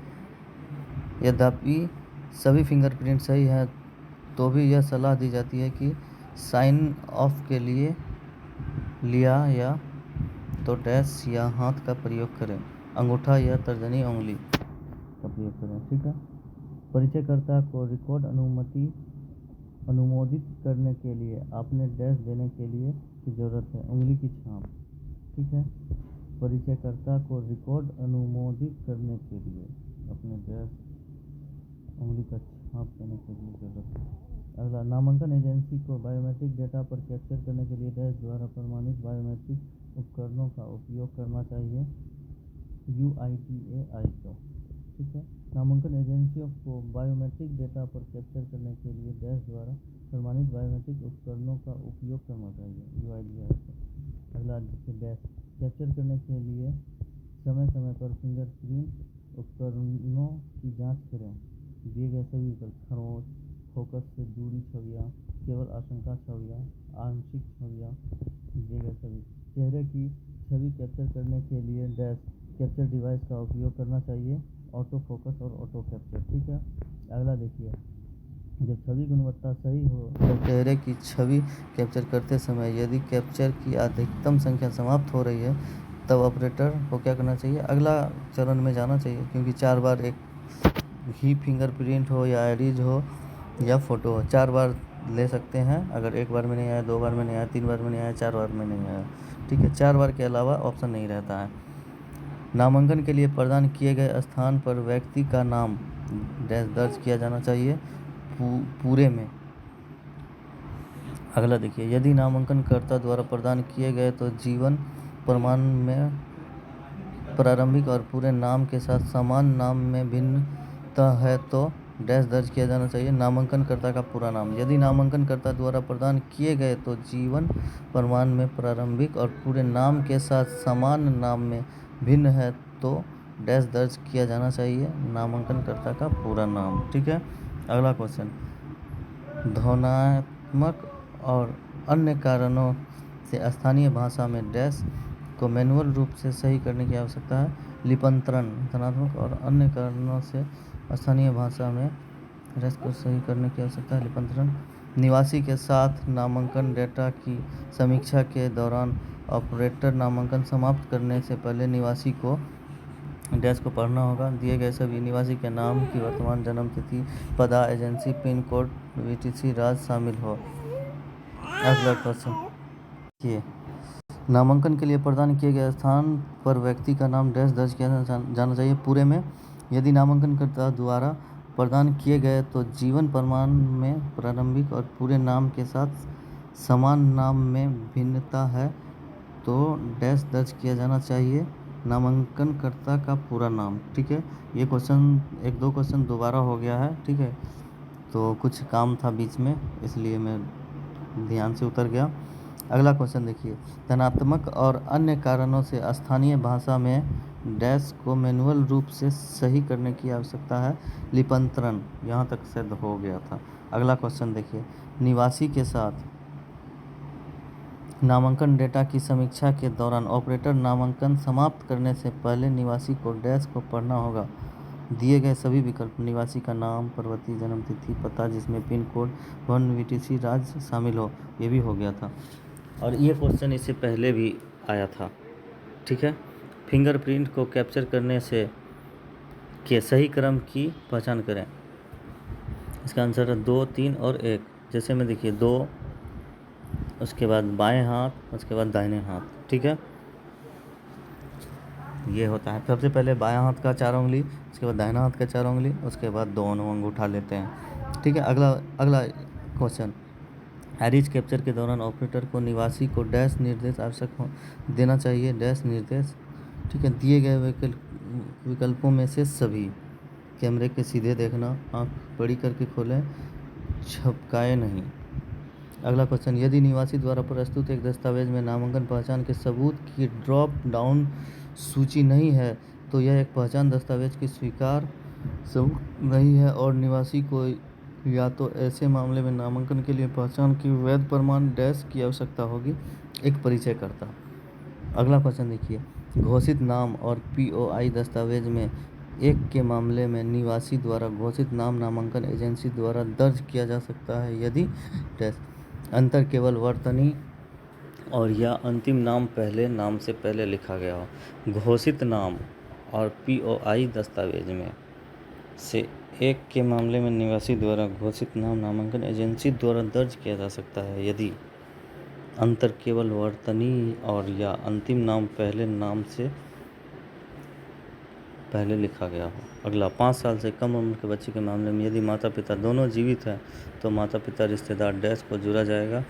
यद्यपि सभी फिंगरप्रिंट सही है तो भी यह सलाह दी जाती है कि साइन ऑफ के लिए लिया या तो डैश या हाथ का प्रयोग करें, अंगूठा या तर्जनी उंगली का प्रयोग करें। ठीक है, परिचयकर्ता को रिकॉर्ड अनुमोदित करने के लिए आपने डैश देने के लिए की जरूरत है, उंगली की छाप। ठीक है, परिचयकर्ता को रिकॉर्ड अनुमोदित करने के लिए अपने डैश उंगली का छाप देने के लिए जरूरत है। अगला, नामांकन एजेंसी को बायोमेट्रिक डेटा पर कैप्चर करने के लिए डैश द्वारा प्रमाणित बायोमेट्रिक उपकरणों का उपयोग करना चाहिए, UIDAI को। ठीक है, नामांकन एजेंसियों को बायोमेट्रिक डेटा पर कैप्चर करने के लिए डैश द्वारा प्रमाणित बायोमेट्रिक उपकरणों का उपयोग करना चाहिए, UIDAI को। अगला देखिए, डैश कैप्चर करने के लिए समय समय पर फिंगरप्रिंट उपकरणों की जांच करें। दिए गए सभी विकल्प, खरोंच, फोकस से दूरी छवियां, केवल आशंका छवियां, आंशिक छवियां, दिए गए सभी। चेहरे की छवि कैप्चर करने के लिए डैश कैप्चर डिवाइस का उपयोग करना चाहिए, ऑटो फोकस और ऑटो कैप्चर। ठीक है, अगला देखिए, जब छवि गुणवत्ता सही हो तो चेहरे की छवि कैप्चर करते समय यदि कैप्चर की अधिकतम संख्या समाप्त हो रही है तब ऑपरेटर को क्या करना चाहिए, अगला चरण में जाना चाहिए, क्योंकि 4 बार एक ही फिंगरप्रिंट हो या आइरिस हो या फोटो हो, 4 बार ले सकते हैं। अगर 1 बार में नहीं आया, 2 बार में नहीं आया, 3 बार में नहीं आया, 4 बार में नहीं आया। ठीक है, 4 बार के अलावा ऑप्शन नहीं रहता है। नामांकन के लिए प्रदान किए गए स्थान पर व्यक्ति का नाम डैश दर्ज किया जाना चाहिए, पूरे में। अगला देखिए, यदि नामांकनकर्ता द्वारा प्रदान किए गए तो जीवन प्रमाण में प्रारंभिक और पूरे नाम के साथ समान नाम में भिन्नता है तो डैश दर्ज किया जाना चाहिए, नामांकनकर्ता का पूरा नाम। यदि नामांकनकर्ता द्वारा प्रदान किए गए तो जीवन प्रमाण में प्रारंभिक और पूरे नाम के साथ समान नाम में भिन्न है तो डैश दर्ज किया जाना चाहिए, नामांकनकर्ता का पूरा नाम। ठीक है, अगला क्वेश्चन, ध्वन्यात्मक और अन्य कारणों से स्थानीय भाषा में डैश को मैनुअल रूप से सही करने की आवश्यकता है। लिपंतरण धनात्मक और अन्य कारणों से स्थानीय भाषा में डैश को सही करने की आवश्यकता है। लिपंतरण निवासी के साथ नामांकन डेटा की समीक्षा के दौरान ऑपरेटर नामांकन समाप्त करने से पहले निवासी को डैश को पढ़ना होगा। दिए गए सभी निवासी के नाम की वर्तमान जन्म तिथि, पता, एजेंसी, पिन कोड, वीटीसी राज्य शामिल हो। अगला क्वेश्चन ये नामांकन के लिए प्रदान किए गए स्थान पर व्यक्ति का नाम डैश दर्ज किया जाना चाहिए पूरे में। यदि नामांकनकर्ता द्वारा प्रदान किए गए तो जीवन प्रमाण में प्रारंभिक और पूरे नाम के साथ समान नाम में भिन्नता है तो डैश दर्ज किया जाना चाहिए नामांकनकर्ता का पूरा नाम। ठीक है, ये क्वेश्चन 1-2 क्वेश्चन दोबारा हो गया है। ठीक है, तो कुछ काम था बीच में इसलिए मैं ध्यान से उतर गया। अगला क्वेश्चन देखिए, धनात्मक और अन्य कारणों से स्थानीय भाषा में डैश को मैनुअल रूप से सही करने की आवश्यकता है। लिपंतरण यहाँ तक सिद्ध हो गया था। अगला क्वेश्चन देखिए, निवासी के साथ नामांकन डेटा की समीक्षा के दौरान ऑपरेटर नामांकन समाप्त करने से पहले निवासी को डैश को पढ़ना होगा। दिए गए सभी विकल्प निवासी का नाम, प्रवृत्ति, जन्म तिथि, पता जिसमें पिन कोड, वर्ण, वीटीसी राज्य शामिल हो, ये भी हो गया था। और ये क्वेश्चन इससे पहले भी आया था। ठीक है, फिंगरप्रिंट को कैप्चर करने से के सही क्रम की पहचान करें। इसका आंसर है 2, 3 और 1। जैसे में देखिए 2, उसके बाद बाएं हाथ, उसके बाद दाहिने हाथ। ठीक है, ये होता है। सबसे पहले बाएं हाथ का 4 उंगली, उसके बाद दाहिना हाथ का 4 उंगली, उसके बाद दोनों अंगूठा लेते हैं। ठीक है, अगला क्वेश्चन, हैरिज कैप्चर के दौरान ऑपरेटर को निवासी को डैश निर्देश आवश्यक देना चाहिए। डैश निर्देश। ठीक है, दिए गए विकल्पों में से सभी। कैमरे के सीधे देखना, आँख बड़ी करके खोलें, झपकाए नहीं। अगला क्वेश्चन, यदि निवासी द्वारा प्रस्तुत एक दस्तावेज में नामांकन पहचान के सबूत की ड्रॉप डाउन सूची नहीं है तो यह एक पहचान दस्तावेज की स्वीकार सबूत नहीं है और निवासी को या तो ऐसे मामले में नामांकन के लिए पहचान की वैध प्रमाण डैश की आवश्यकता होगी। एक परिचयकर्ता। अगला क्वेश्चन देखिए, घोषित नाम और पीओआई दस्तावेज में एक के मामले में निवासी द्वारा घोषित नाम नामांकन एजेंसी द्वारा दर्ज किया जा सकता है यदि डैश अंतर केवल वर्तनी और या अंतिम नाम पहले नाम से पहले लिखा गया हो। घोषित नाम और पीओआई दस्तावेज में से एक के मामले में निवासी द्वारा घोषित नाम नामांकन एजेंसी द्वारा दर्ज किया जा सकता है यदि अंतर केवल वर्तनी और या अंतिम नाम पहले नाम से पहले लिखा गया हो। अगला, 5 साल से कम उम्र के बच्चे के मामले में यदि माता पिता दोनों जीवित हैं तो माता पिता रिश्तेदार डैश को जुड़ा जाएगा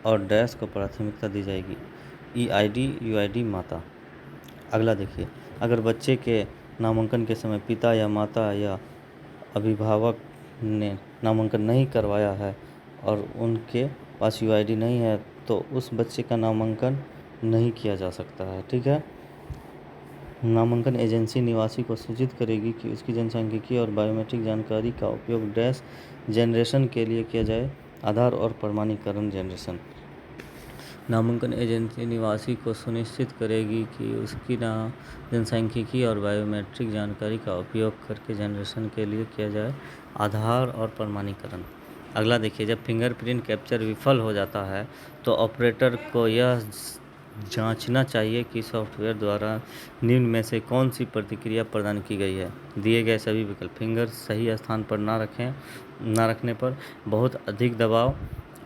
और डैश को प्राथमिकता दी जाएगी। ईआईडी, यूआईडी, माता। अगला देखिए, अगर बच्चे के नामांकन के समय पिता या माता या अभिभावक ने नामांकन नहीं करवाया है और उनके पास यूआईडी नहीं है तो उस बच्चे का नामांकन नहीं किया जा सकता है। ठीक है, नामांकन एजेंसी निवासी को सूचित करेगी कि उसकी जनसांख्यिकीय और बायोमेट्रिक जानकारी का उपयोग डैश जनरेशन के लिए किया जाए। आधार और प्रमाणीकरण जनरेशन। नामांकन एजेंसी निवासी को सुनिश्चित करेगी कि उसकी जनसांख्यिकीय और बायोमेट्रिक जानकारी का उपयोग करके जनरेशन के लिए किया जाए। आधार और प्रमाणीकरण। अगला देखिए, जब फिंगरप्रिंट कैप्चर विफल हो जाता है तो ऑपरेटर को यह जांचना चाहिए कि सॉफ्टवेयर द्वारा निम्न में से कौन सी प्रतिक्रिया प्रदान की गई है। दिए गए सभी विकल्प। फिंगर सही स्थान पर ना रखने पर बहुत अधिक दबाव,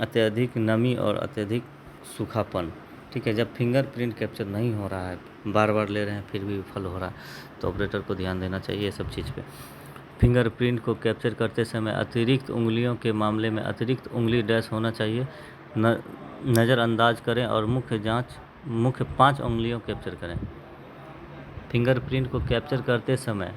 अत्यधिक नमी और अत्यधिक सूखापन। ठीक है, जब फिंगरप्रिंट कैप्चर नहीं हो रहा है, बार बार ले रहे हैं फिर भी विफल हो रहा है तो ऑपरेटर को ध्यान देना चाहिए ये सब चीज़ पे। फिंगरप्रिंट को कैप्चर करते समय अतिरिक्त उंगलियों के मामले में अतिरिक्त उंगली डैश होना चाहिए। नज़रअंदाज करें और मुख्य 5 उंगलियों कैप्चर करें। फिंगरप्रिंट को कैप्चर करते समय,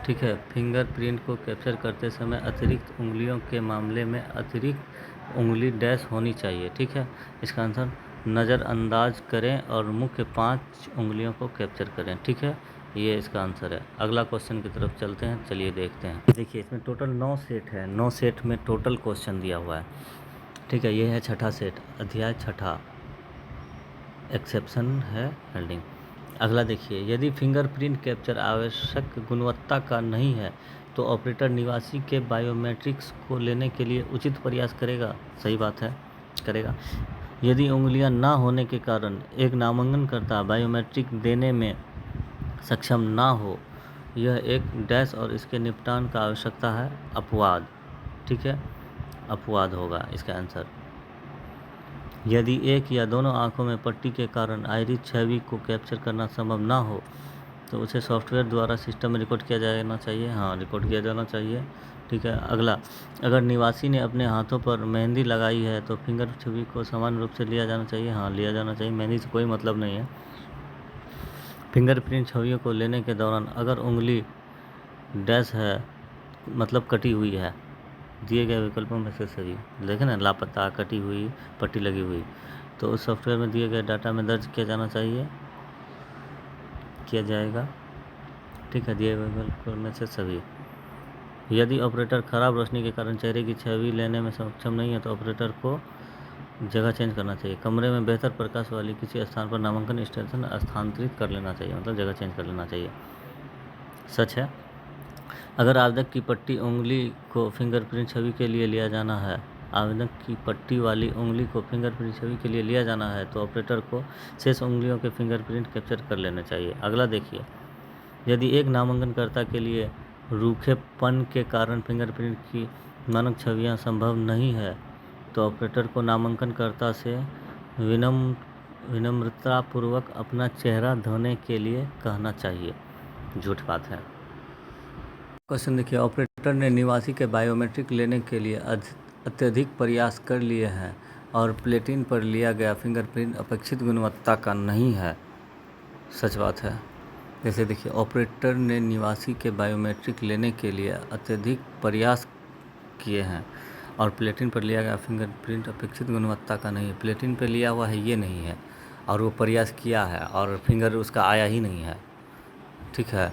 ठीक है, फिंगरप्रिंट को कैप्चर करते समय अतिरिक्त उंगलियों के मामले में अतिरिक्त उंगली डैश होनी चाहिए। ठीक है, इसका आंसर नज़रअंदाज करें और मुख्य 5 उंगलियों को कैप्चर करें। ठीक है, ये इसका आंसर है। अगला क्वेश्चन की तरफ चलते हैं, चलिए देखते हैं। देखिए, इसमें टोटल 9 सेट है। 9 सेट में टोटल क्वेश्चन दिया हुआ है। ठीक है, ये है छठा सेट, अध्याय छठा, एक्सेप्शन है हेल्डिंग। अगला देखिए, यदि फिंगरप्रिंट कैप्चर आवश्यक गुणवत्ता का नहीं है तो ऑपरेटर निवासी के बायोमेट्रिक्स को लेने के लिए उचित प्रयास करेगा। सही बात है, करेगा। यदि उंगलियां ना होने के कारण एक नामांकनकर्ता बायोमेट्रिक देने में सक्षम ना हो, यह एक डैश और इसके निपटान का आवश्यकता है अपवाद। ठीक है, अपवाद होगा इसका आंसर। यदि एक या दोनों आंखों में पट्टी के कारण आइरिस छवि को कैप्चर करना संभव ना हो तो उसे सॉफ्टवेयर द्वारा सिस्टम में रिकॉर्ड किया जाना चाहिए। हाँ, रिकॉर्ड किया जाना चाहिए। ठीक है, अगला, अगर निवासी ने अपने हाथों पर मेहंदी लगाई है तो फिंगर छवि को समान रूप से लिया जाना चाहिए। हाँ, लिया जाना चाहिए, मेहंदी से कोई मतलब नहीं है। फिंगरप्रिंट छवियों को लेने के दौरान अगर उंगली डैश है मतलब कटी हुई है, दिए गए विकल्पों में से सही, देखें ना, लापता, कटी हुई, पट्टी लगी हुई, तो उस सॉफ्टवेयर में दिए गए डाटा में दर्ज किया जाना चाहिए, किया जाएगा। ठीक है, दिए गए विकल्पों में से सभी। यदि ऑपरेटर खराब रोशनी के कारण चेहरे की छवि लेने में सक्षम नहीं है तो ऑपरेटर को जगह चेंज करना चाहिए। कमरे में बेहतर प्रकाश वाली किसी स्थान पर नामांकन स्टेशन स्थानांतरित कर लेना चाहिए, मतलब जगह चेंज कर लेना चाहिए। सच है, अगर आवेदक की पट्टी उंगली को फिंगरप्रिंट छवि के लिए लिया जाना है, आवेदक की पट्टी वाली उंगली को फिंगरप्रिंट छवि के लिए लिया जाना है तो ऑपरेटर को शेष उंगलियों के फिंगरप्रिंट कैप्चर कर लेने चाहिए। अगला देखिए, यदि एक नामांकनकर्ता के लिए रूखेपन के कारण फिंगरप्रिंट की मानक छवियां संभव नहीं है तो ऑपरेटर को नामांकनकर्ता से विनम्रतापूर्वक अपना चेहरा धोने के लिए कहना चाहिए। झूठ बात है। क्वेश्चन देखिए, ऑपरेटर ने निवासी के बायोमेट्रिक लेने के लिए अत्यधिक प्रयास कर लिए हैं और प्लेटिन पर लिया गया फिंगरप्रिंट अपेक्षित गुणवत्ता का नहीं है। सच बात है। जैसे देखिए, ऑपरेटर ने निवासी के बायोमेट्रिक लेने के लिए अत्यधिक प्रयास किए हैं और प्लेटिन पर लिया गया फिंगरप्रिंट अपेक्षित गुणवत्ता का नहीं है। प्लेटिन पर लिया हुआ है, ये नहीं है, और वो प्रयास किया है और फिंगर उसका आया ही नहीं है। ठीक है,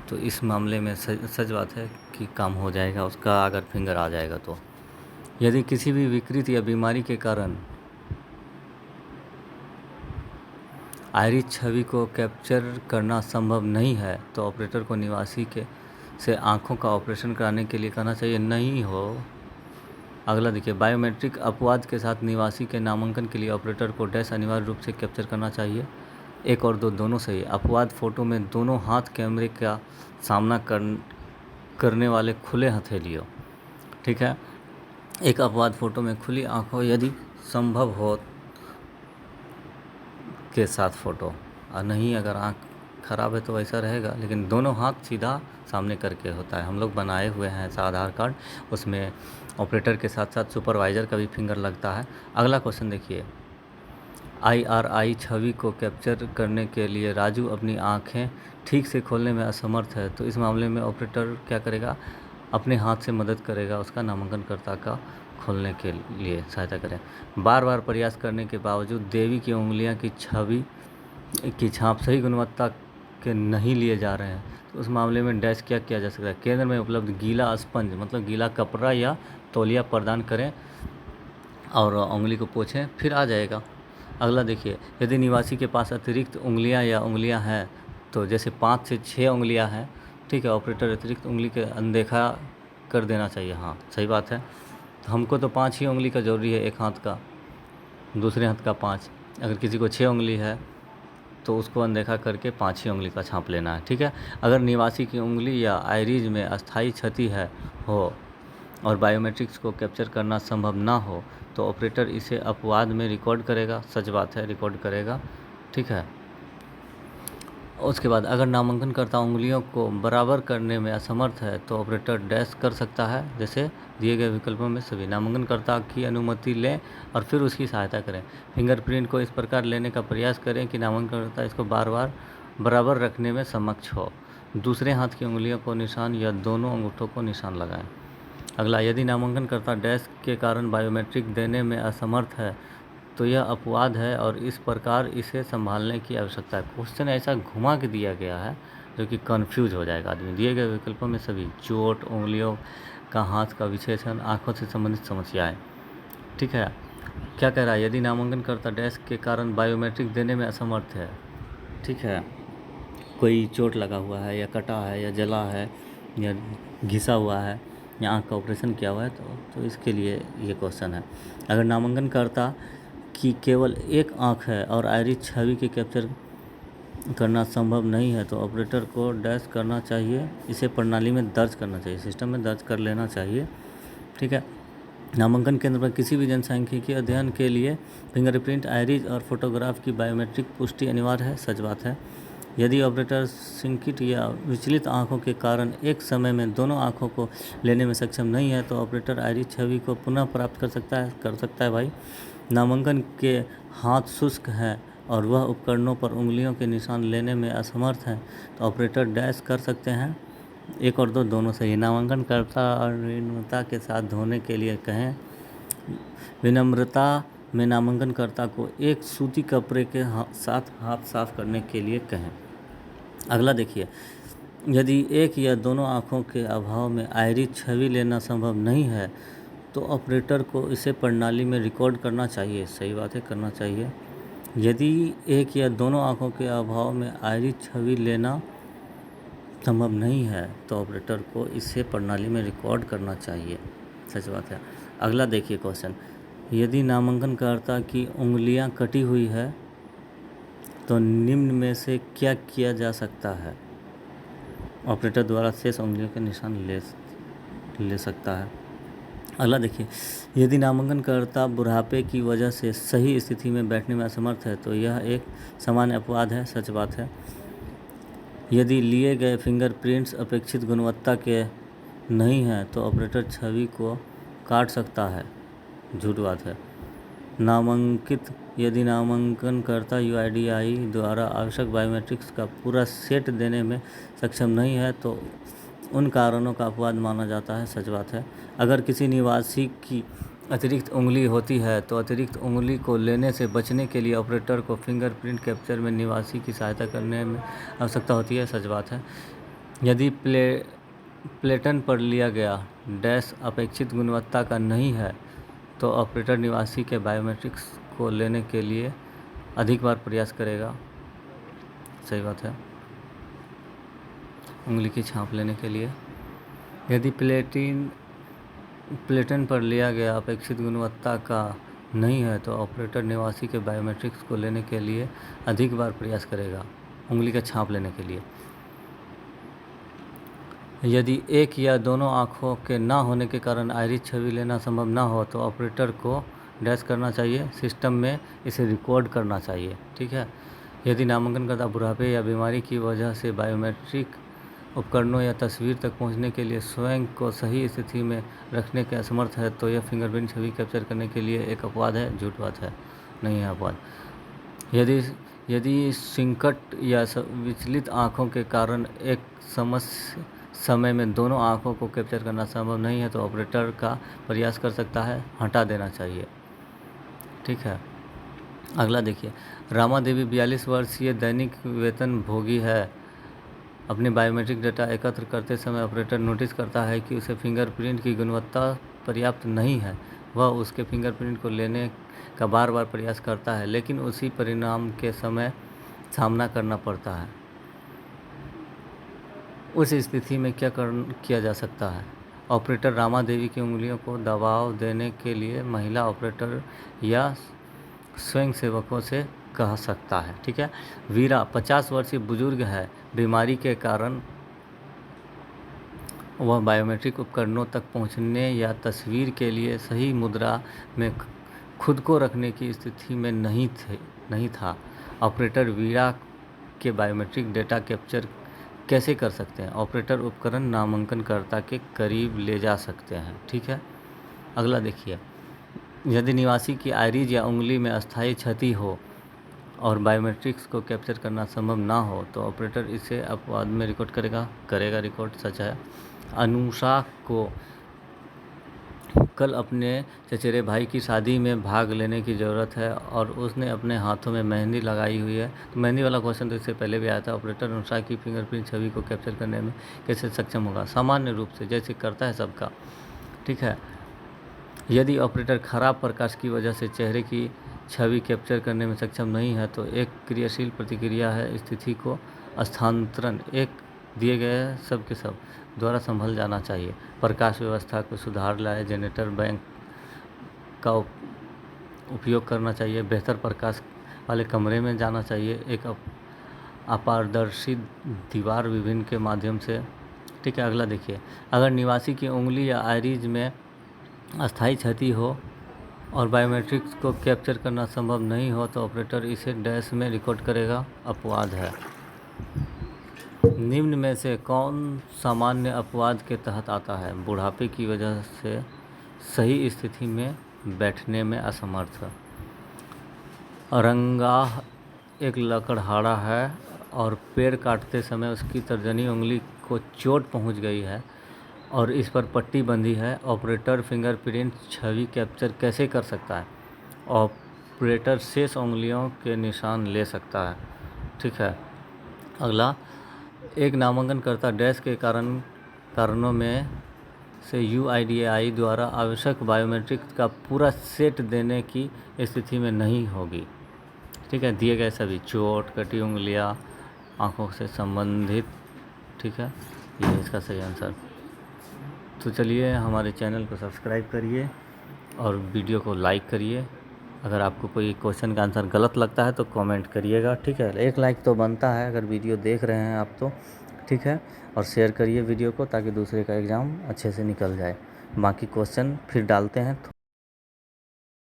तो इस मामले में सच बात है कि काम हो जाएगा उसका अगर फिंगर आ जाएगा तो। यदि किसी भी विकृति या बीमारी के कारण आइरिस छवि को कैप्चर करना संभव नहीं है तो ऑपरेटर को निवासी के से आंखों का ऑपरेशन कराने के लिए कहना चाहिए नहीं हो। अगला देखिए, बायोमेट्रिक अपवाद के साथ निवासी के नामांकन के लिए ऑपरेटर को डैश अनिवार्य रूप से कैप्चर करना चाहिए। 1 और 2 दोनों सही। अपवाद फोटो में दोनों हाथ कैमरे का सामना करने वाले खुले हथेलियों। ठीक है, एक अपवाद फोटो में खुली आंखों यदि संभव हो के साथ फ़ोटो, और नहीं अगर आँख ख़राब है तो वैसा रहेगा, लेकिन दोनों हाथ सीधा सामने करके होता है। हम लोग बनाए हुए हैं ऐसा आधार कार्ड, उसमें ऑपरेटर के साथ साथ सुपरवाइज़र का भी फिंगर लगता है। अगला क्वेश्चन देखिए, IRI छवि को कैप्चर करने के लिए राजू अपनी आँखें ठीक से खोलने में असमर्थ है तो इस मामले में ऑपरेटर क्या करेगा? अपने हाथ से मदद करेगा उसका नामांकनकर्ता का खोलने के लिए सहायता करें। बार बार प्रयास करने के बावजूद देवी की उंगलियां की छवि की छाप सही गुणवत्ता के नहीं लिए जा रहे हैं तो उस मामले में डैश क्या किया जा सकता है? केंद्र में उपलब्ध गीला स्पंज मतलब गीला कपड़ा या तौलिया प्रदान करें और उंगली को पोंछें, फिर आ जाएगा। अगला देखिए, यदि निवासी के पास अतिरिक्त उंगलियां या उंगलियां हैं तो जैसे 5 से 6 उंगलियां हैं, ठीक है, ऑपरेटर अतिरिक्त उंगली के अनदेखा कर देना चाहिए। हाँ, सही बात है। हमको तो 5 ही उंगली का ज़रूरी है, एक हाथ का, दूसरे हाथ का 5। अगर किसी को 6 उंगली है तो उसको अनदेखा करके 5 ही उंगली का छाप लेना है। ठीक है, अगर निवासी की उंगली या आइरिस में अस्थायी क्षति हो और बायोमेट्रिक्स को कैप्चर करना संभव ना हो तो ऑपरेटर इसे अपवाद में रिकॉर्ड करेगा। सच बात है, रिकॉर्ड करेगा। ठीक है, उसके बाद अगर नामांकनकर्ता उंगलियों को बराबर करने में असमर्थ है तो ऑपरेटर डैश कर सकता है। जैसे दिए गए विकल्पों में सभी। नामांकनकर्ता की अनुमति लें और फिर उसकी सहायता करें। फिंगरप्रिंट को इस प्रकार लेने का प्रयास करें कि नामांकनकर्ता इसको बार बार बराबर रखने में सक्षम हो। दूसरे हाथ की उंगलियों को निशान या दोनों अंगूठों को निशान लगाएं। अगला, यदि नामांकनकर्ता डैश के कारण बायोमेट्रिक देने में असमर्थ है तो यह अपवाद है और इस प्रकार इसे संभालने की आवश्यकता है। क्वेश्चन ऐसा घुमा के दिया गया है जो कि कंफ्यूज हो जाएगा आदमी। दिए गए विकल्पों में सभी। चोट, उंगलियों का हाथ का विशेषण, आंखों से संबंधित समस्याएं। ठीक है, क्या कह रहा है? यदि नामांकनकर्ता डैश के कारण बायोमेट्रिक देने में असमर्थ है ठीक है, कोई चोट लगा हुआ है या कटा है या जला है या घिसा हुआ है या आँख का ऑपरेशन किया हुआ है तो इसके लिए ये क्वेश्चन है। अगर नामांकनकर्ता की केवल एक आँख है और आइरिस छवि के कैप्चर करना संभव नहीं है तो ऑपरेटर को डैश करना चाहिए, इसे प्रणाली में दर्ज करना चाहिए, सिस्टम में दर्ज कर लेना चाहिए। ठीक है, नामांकन केंद्र पर किसी भी जनसांख्यिकीय अध्ययन के लिए फिंगरप्रिंट, आइरिस और फोटोग्राफ की बायोमेट्रिक पुष्टि अनिवार्य है। सच बात है। यदि ऑपरेटर संकिट या विचलित आंखों के कारण एक समय में दोनों आंखों को लेने में सक्षम नहीं है तो ऑपरेटर आइरिस छवि को पुनः प्राप्त कर सकता है भाई। नामांकन के हाथ शुष्क हैं और वह उपकरणों पर उंगलियों के निशान लेने में असमर्थ हैं तो ऑपरेटर डैश कर सकते हैं। 1 और 2 दोनों सही। नामांकनकर्ता और विनम्रता के साथ धोने के लिए कहें। विनम्रता में नामांकनकर्ता को एक सूती कपड़े के साथ हाथ साफ करने के लिए कहें। अगला देखिए, यदि एक या दोनों आँखों के अभाव में आइरिस छवि लेना संभव नहीं है तो ऑपरेटर को इसे प्रणाली में रिकॉर्ड करना चाहिए। सही बात है, करना चाहिए। यदि एक या दोनों आँखों के अभाव में आइरिस छवि लेना संभव नहीं है तो ऑपरेटर को इसे प्रणाली में रिकॉर्ड करना चाहिए। सच बात है। अगला देखिए क्वेश्चन, यदि नामांकनकर्ता की उंगलियां कटी हुई है तो निम्न में से क्या किया जा सकता है? ऑपरेटर द्वारा शेष उंगलियों के निशान ले सकता है। अगला देखिए, यदि नामांकनकर्ता बुढ़ापे की वजह से सही स्थिति में बैठने में असमर्थ है तो यह एक सामान्य अपवाद है। सच बात है। यदि लिए गए फिंगरप्रिंट्स अपेक्षित गुणवत्ता के नहीं हैं तो ऑपरेटर छवि को काट सकता है। झूठ बात है। यदि नामांकनकर्ता UIDAI द्वारा आवश्यक बायोमेट्रिक्स का पूरा सेट देने में सक्षम नहीं है तो उन कारणों का अपवाद माना जाता है। सच बात है। अगर किसी निवासी की अतिरिक्त उंगली होती है तो अतिरिक्त उंगली को लेने से बचने के लिए ऑपरेटर को फिंगरप्रिंट कैप्चर में निवासी की सहायता करने में आवश्यकता होती है। सच बात है। यदि प्लेटन पर लिया गया डैश अपेक्षित गुणवत्ता का नहीं है तो ऑपरेटर निवासी के बायोमेट्रिक्स को लेने के लिए अधिक बार प्रयास करेगा। सही बात है। उंगली की छाप लेने के लिए यदि प्लेटन पर लिया गया अपेक्षित गुणवत्ता का नहीं है तो ऑपरेटर निवासी के बायोमेट्रिक्स को लेने के लिए अधिक बार प्रयास करेगा, उंगली का छाप लेने के लिए। यदि एक या दोनों आँखों के ना होने के कारण आइरिस छवि लेना संभव ना हो तो ऑपरेटर को डैश करना चाहिए, सिस्टम में इसे रिकॉर्ड करना चाहिए। ठीक है। यदि नामांकनकर्ता बुढ़ापे या बीमारी की वजह से बायोमेट्रिक उपकरणों या तस्वीर तक पहुंचने के लिए स्वयं को सही स्थिति में रखने के असमर्थ है तो यह फिंगरप्रिंट छवि कैप्चर करने के लिए एक अपवाद है। झूठ बात है, नहीं है अपवाद। यदि संकट या विचलित आँखों के कारण एक समय में दोनों आँखों को कैप्चर करना संभव नहीं है तो ऑपरेटर का प्रयास कर सकता है, हटा देना चाहिए। ठीक है। अगला देखिए, रामा देवी 42 वर्षीय दैनिक वेतनभोगी है। अपने बायोमेट्रिक डेटा एकत्र करते समय ऑपरेटर नोटिस करता है कि उसे फिंगरप्रिंट की गुणवत्ता पर्याप्त नहीं है। वह उसके फिंगरप्रिंट को लेने का बार बार प्रयास करता है लेकिन उसी परिणाम के सामना करना पड़ता है। उस स्थिति में क्या किया जा सकता है? ऑपरेटर रामा देवी की उंगलियों को दबाव देने के लिए महिला ऑपरेटर या स्वयंसेवकों से कह सकता है। ठीक है। वीरा 50 वर्षीय बुजुर्ग है। बीमारी के कारण वह बायोमेट्रिक उपकरणों तक पहुंचने या तस्वीर के लिए सही मुद्रा में खुद को रखने की स्थिति में नहीं था। ऑपरेटर वीरा के बायोमेट्रिक डेटा कैप्चर कैसे कर सकते हैं? ऑपरेटर उपकरण नामांकनकर्ता के करीब ले जा सकते हैं। ठीक है। अगला देखिए, यदि निवासी की आइरिस या उंगली में अस्थायी क्षति हो और बायोमेट्रिक्स को कैप्चर करना संभव ना हो तो ऑपरेटर इसे अपवाद में रिकॉर्ड करेगा रिकॉर्ड। सच है। अनुषा को कल अपने चचेरे भाई की शादी में भाग लेने की ज़रूरत है और उसने अपने हाथों में मेहंदी लगाई हुई है। तो मेहंदी वाला क्वेश्चन तो इससे पहले भी आया था। ऑपरेटर अनुषा की फिंगरप्रिंट छवि को कैप्चर करने में कैसे सक्षम होगा? सामान्य रूप से, जैसे करता है सबका। ठीक है। यदि ऑपरेटर खराब प्रकाश की वजह से चेहरे की छवि कैप्चर करने में सक्षम नहीं है तो एक क्रियाशील प्रतिक्रिया है स्थिति को स्थानांतरण एक दिए गए सब के सब द्वारा संभल जाना चाहिए। प्रकाश व्यवस्था को सुधार लाए जनरेटर बैंक का उपयोग करना चाहिए। बेहतर प्रकाश वाले कमरे में जाना चाहिए। एक अपारदर्शी दीवार विभिन्न के माध्यम से, ठीक है। अगला देखिए, अगर निवासी की उंगली या आइरिस में अस्थायी क्षति हो और बायोमेट्रिक्स को कैप्चर करना संभव नहीं हो तो ऑपरेटर इसे डैश में रिकॉर्ड करेगा। अपवाद है। निम्न में से कौन सामान्य अपवाद के तहत आता है? बुढ़ापे की वजह से सही स्थिति में बैठने में असमर्थ, रंगाह एक लकड़हारा है और पेड़ काटते समय उसकी तर्जनी उंगली को चोट पहुंच गई है और इस पर पट्टी बंधी है। ऑपरेटर फिंगरप्रिंट छवि कैप्चर कैसे कर सकता है? ऑपरेटर शेष उंगलियों के निशान ले सकता है, ठीक है। अगला, एक नामांकनकर्ता डैश के कारणों में से UIDAI द्वारा आवश्यक बायोमेट्रिक्स का पूरा सेट देने की स्थिति में नहीं होगी, ठीक है। दिए गए सभी चोट, कटी उंगलियां, आँखों से संबंधित, ठीक है। ये इसका सही आंसर। तो चलिए, हमारे चैनल को सब्सक्राइब करिए और वीडियो को लाइक करिए। अगर आपको कोई क्वेश्चन का आंसर गलत लगता है तो कमेंट करिएगा, ठीक है। एक लाइक तो बनता है अगर वीडियो देख रहे हैं आप तो, ठीक है। और शेयर करिए वीडियो को ताकि दूसरे का एग्ज़ाम अच्छे से निकल जाए। बाकी क्वेश्चन फिर डालते हैं।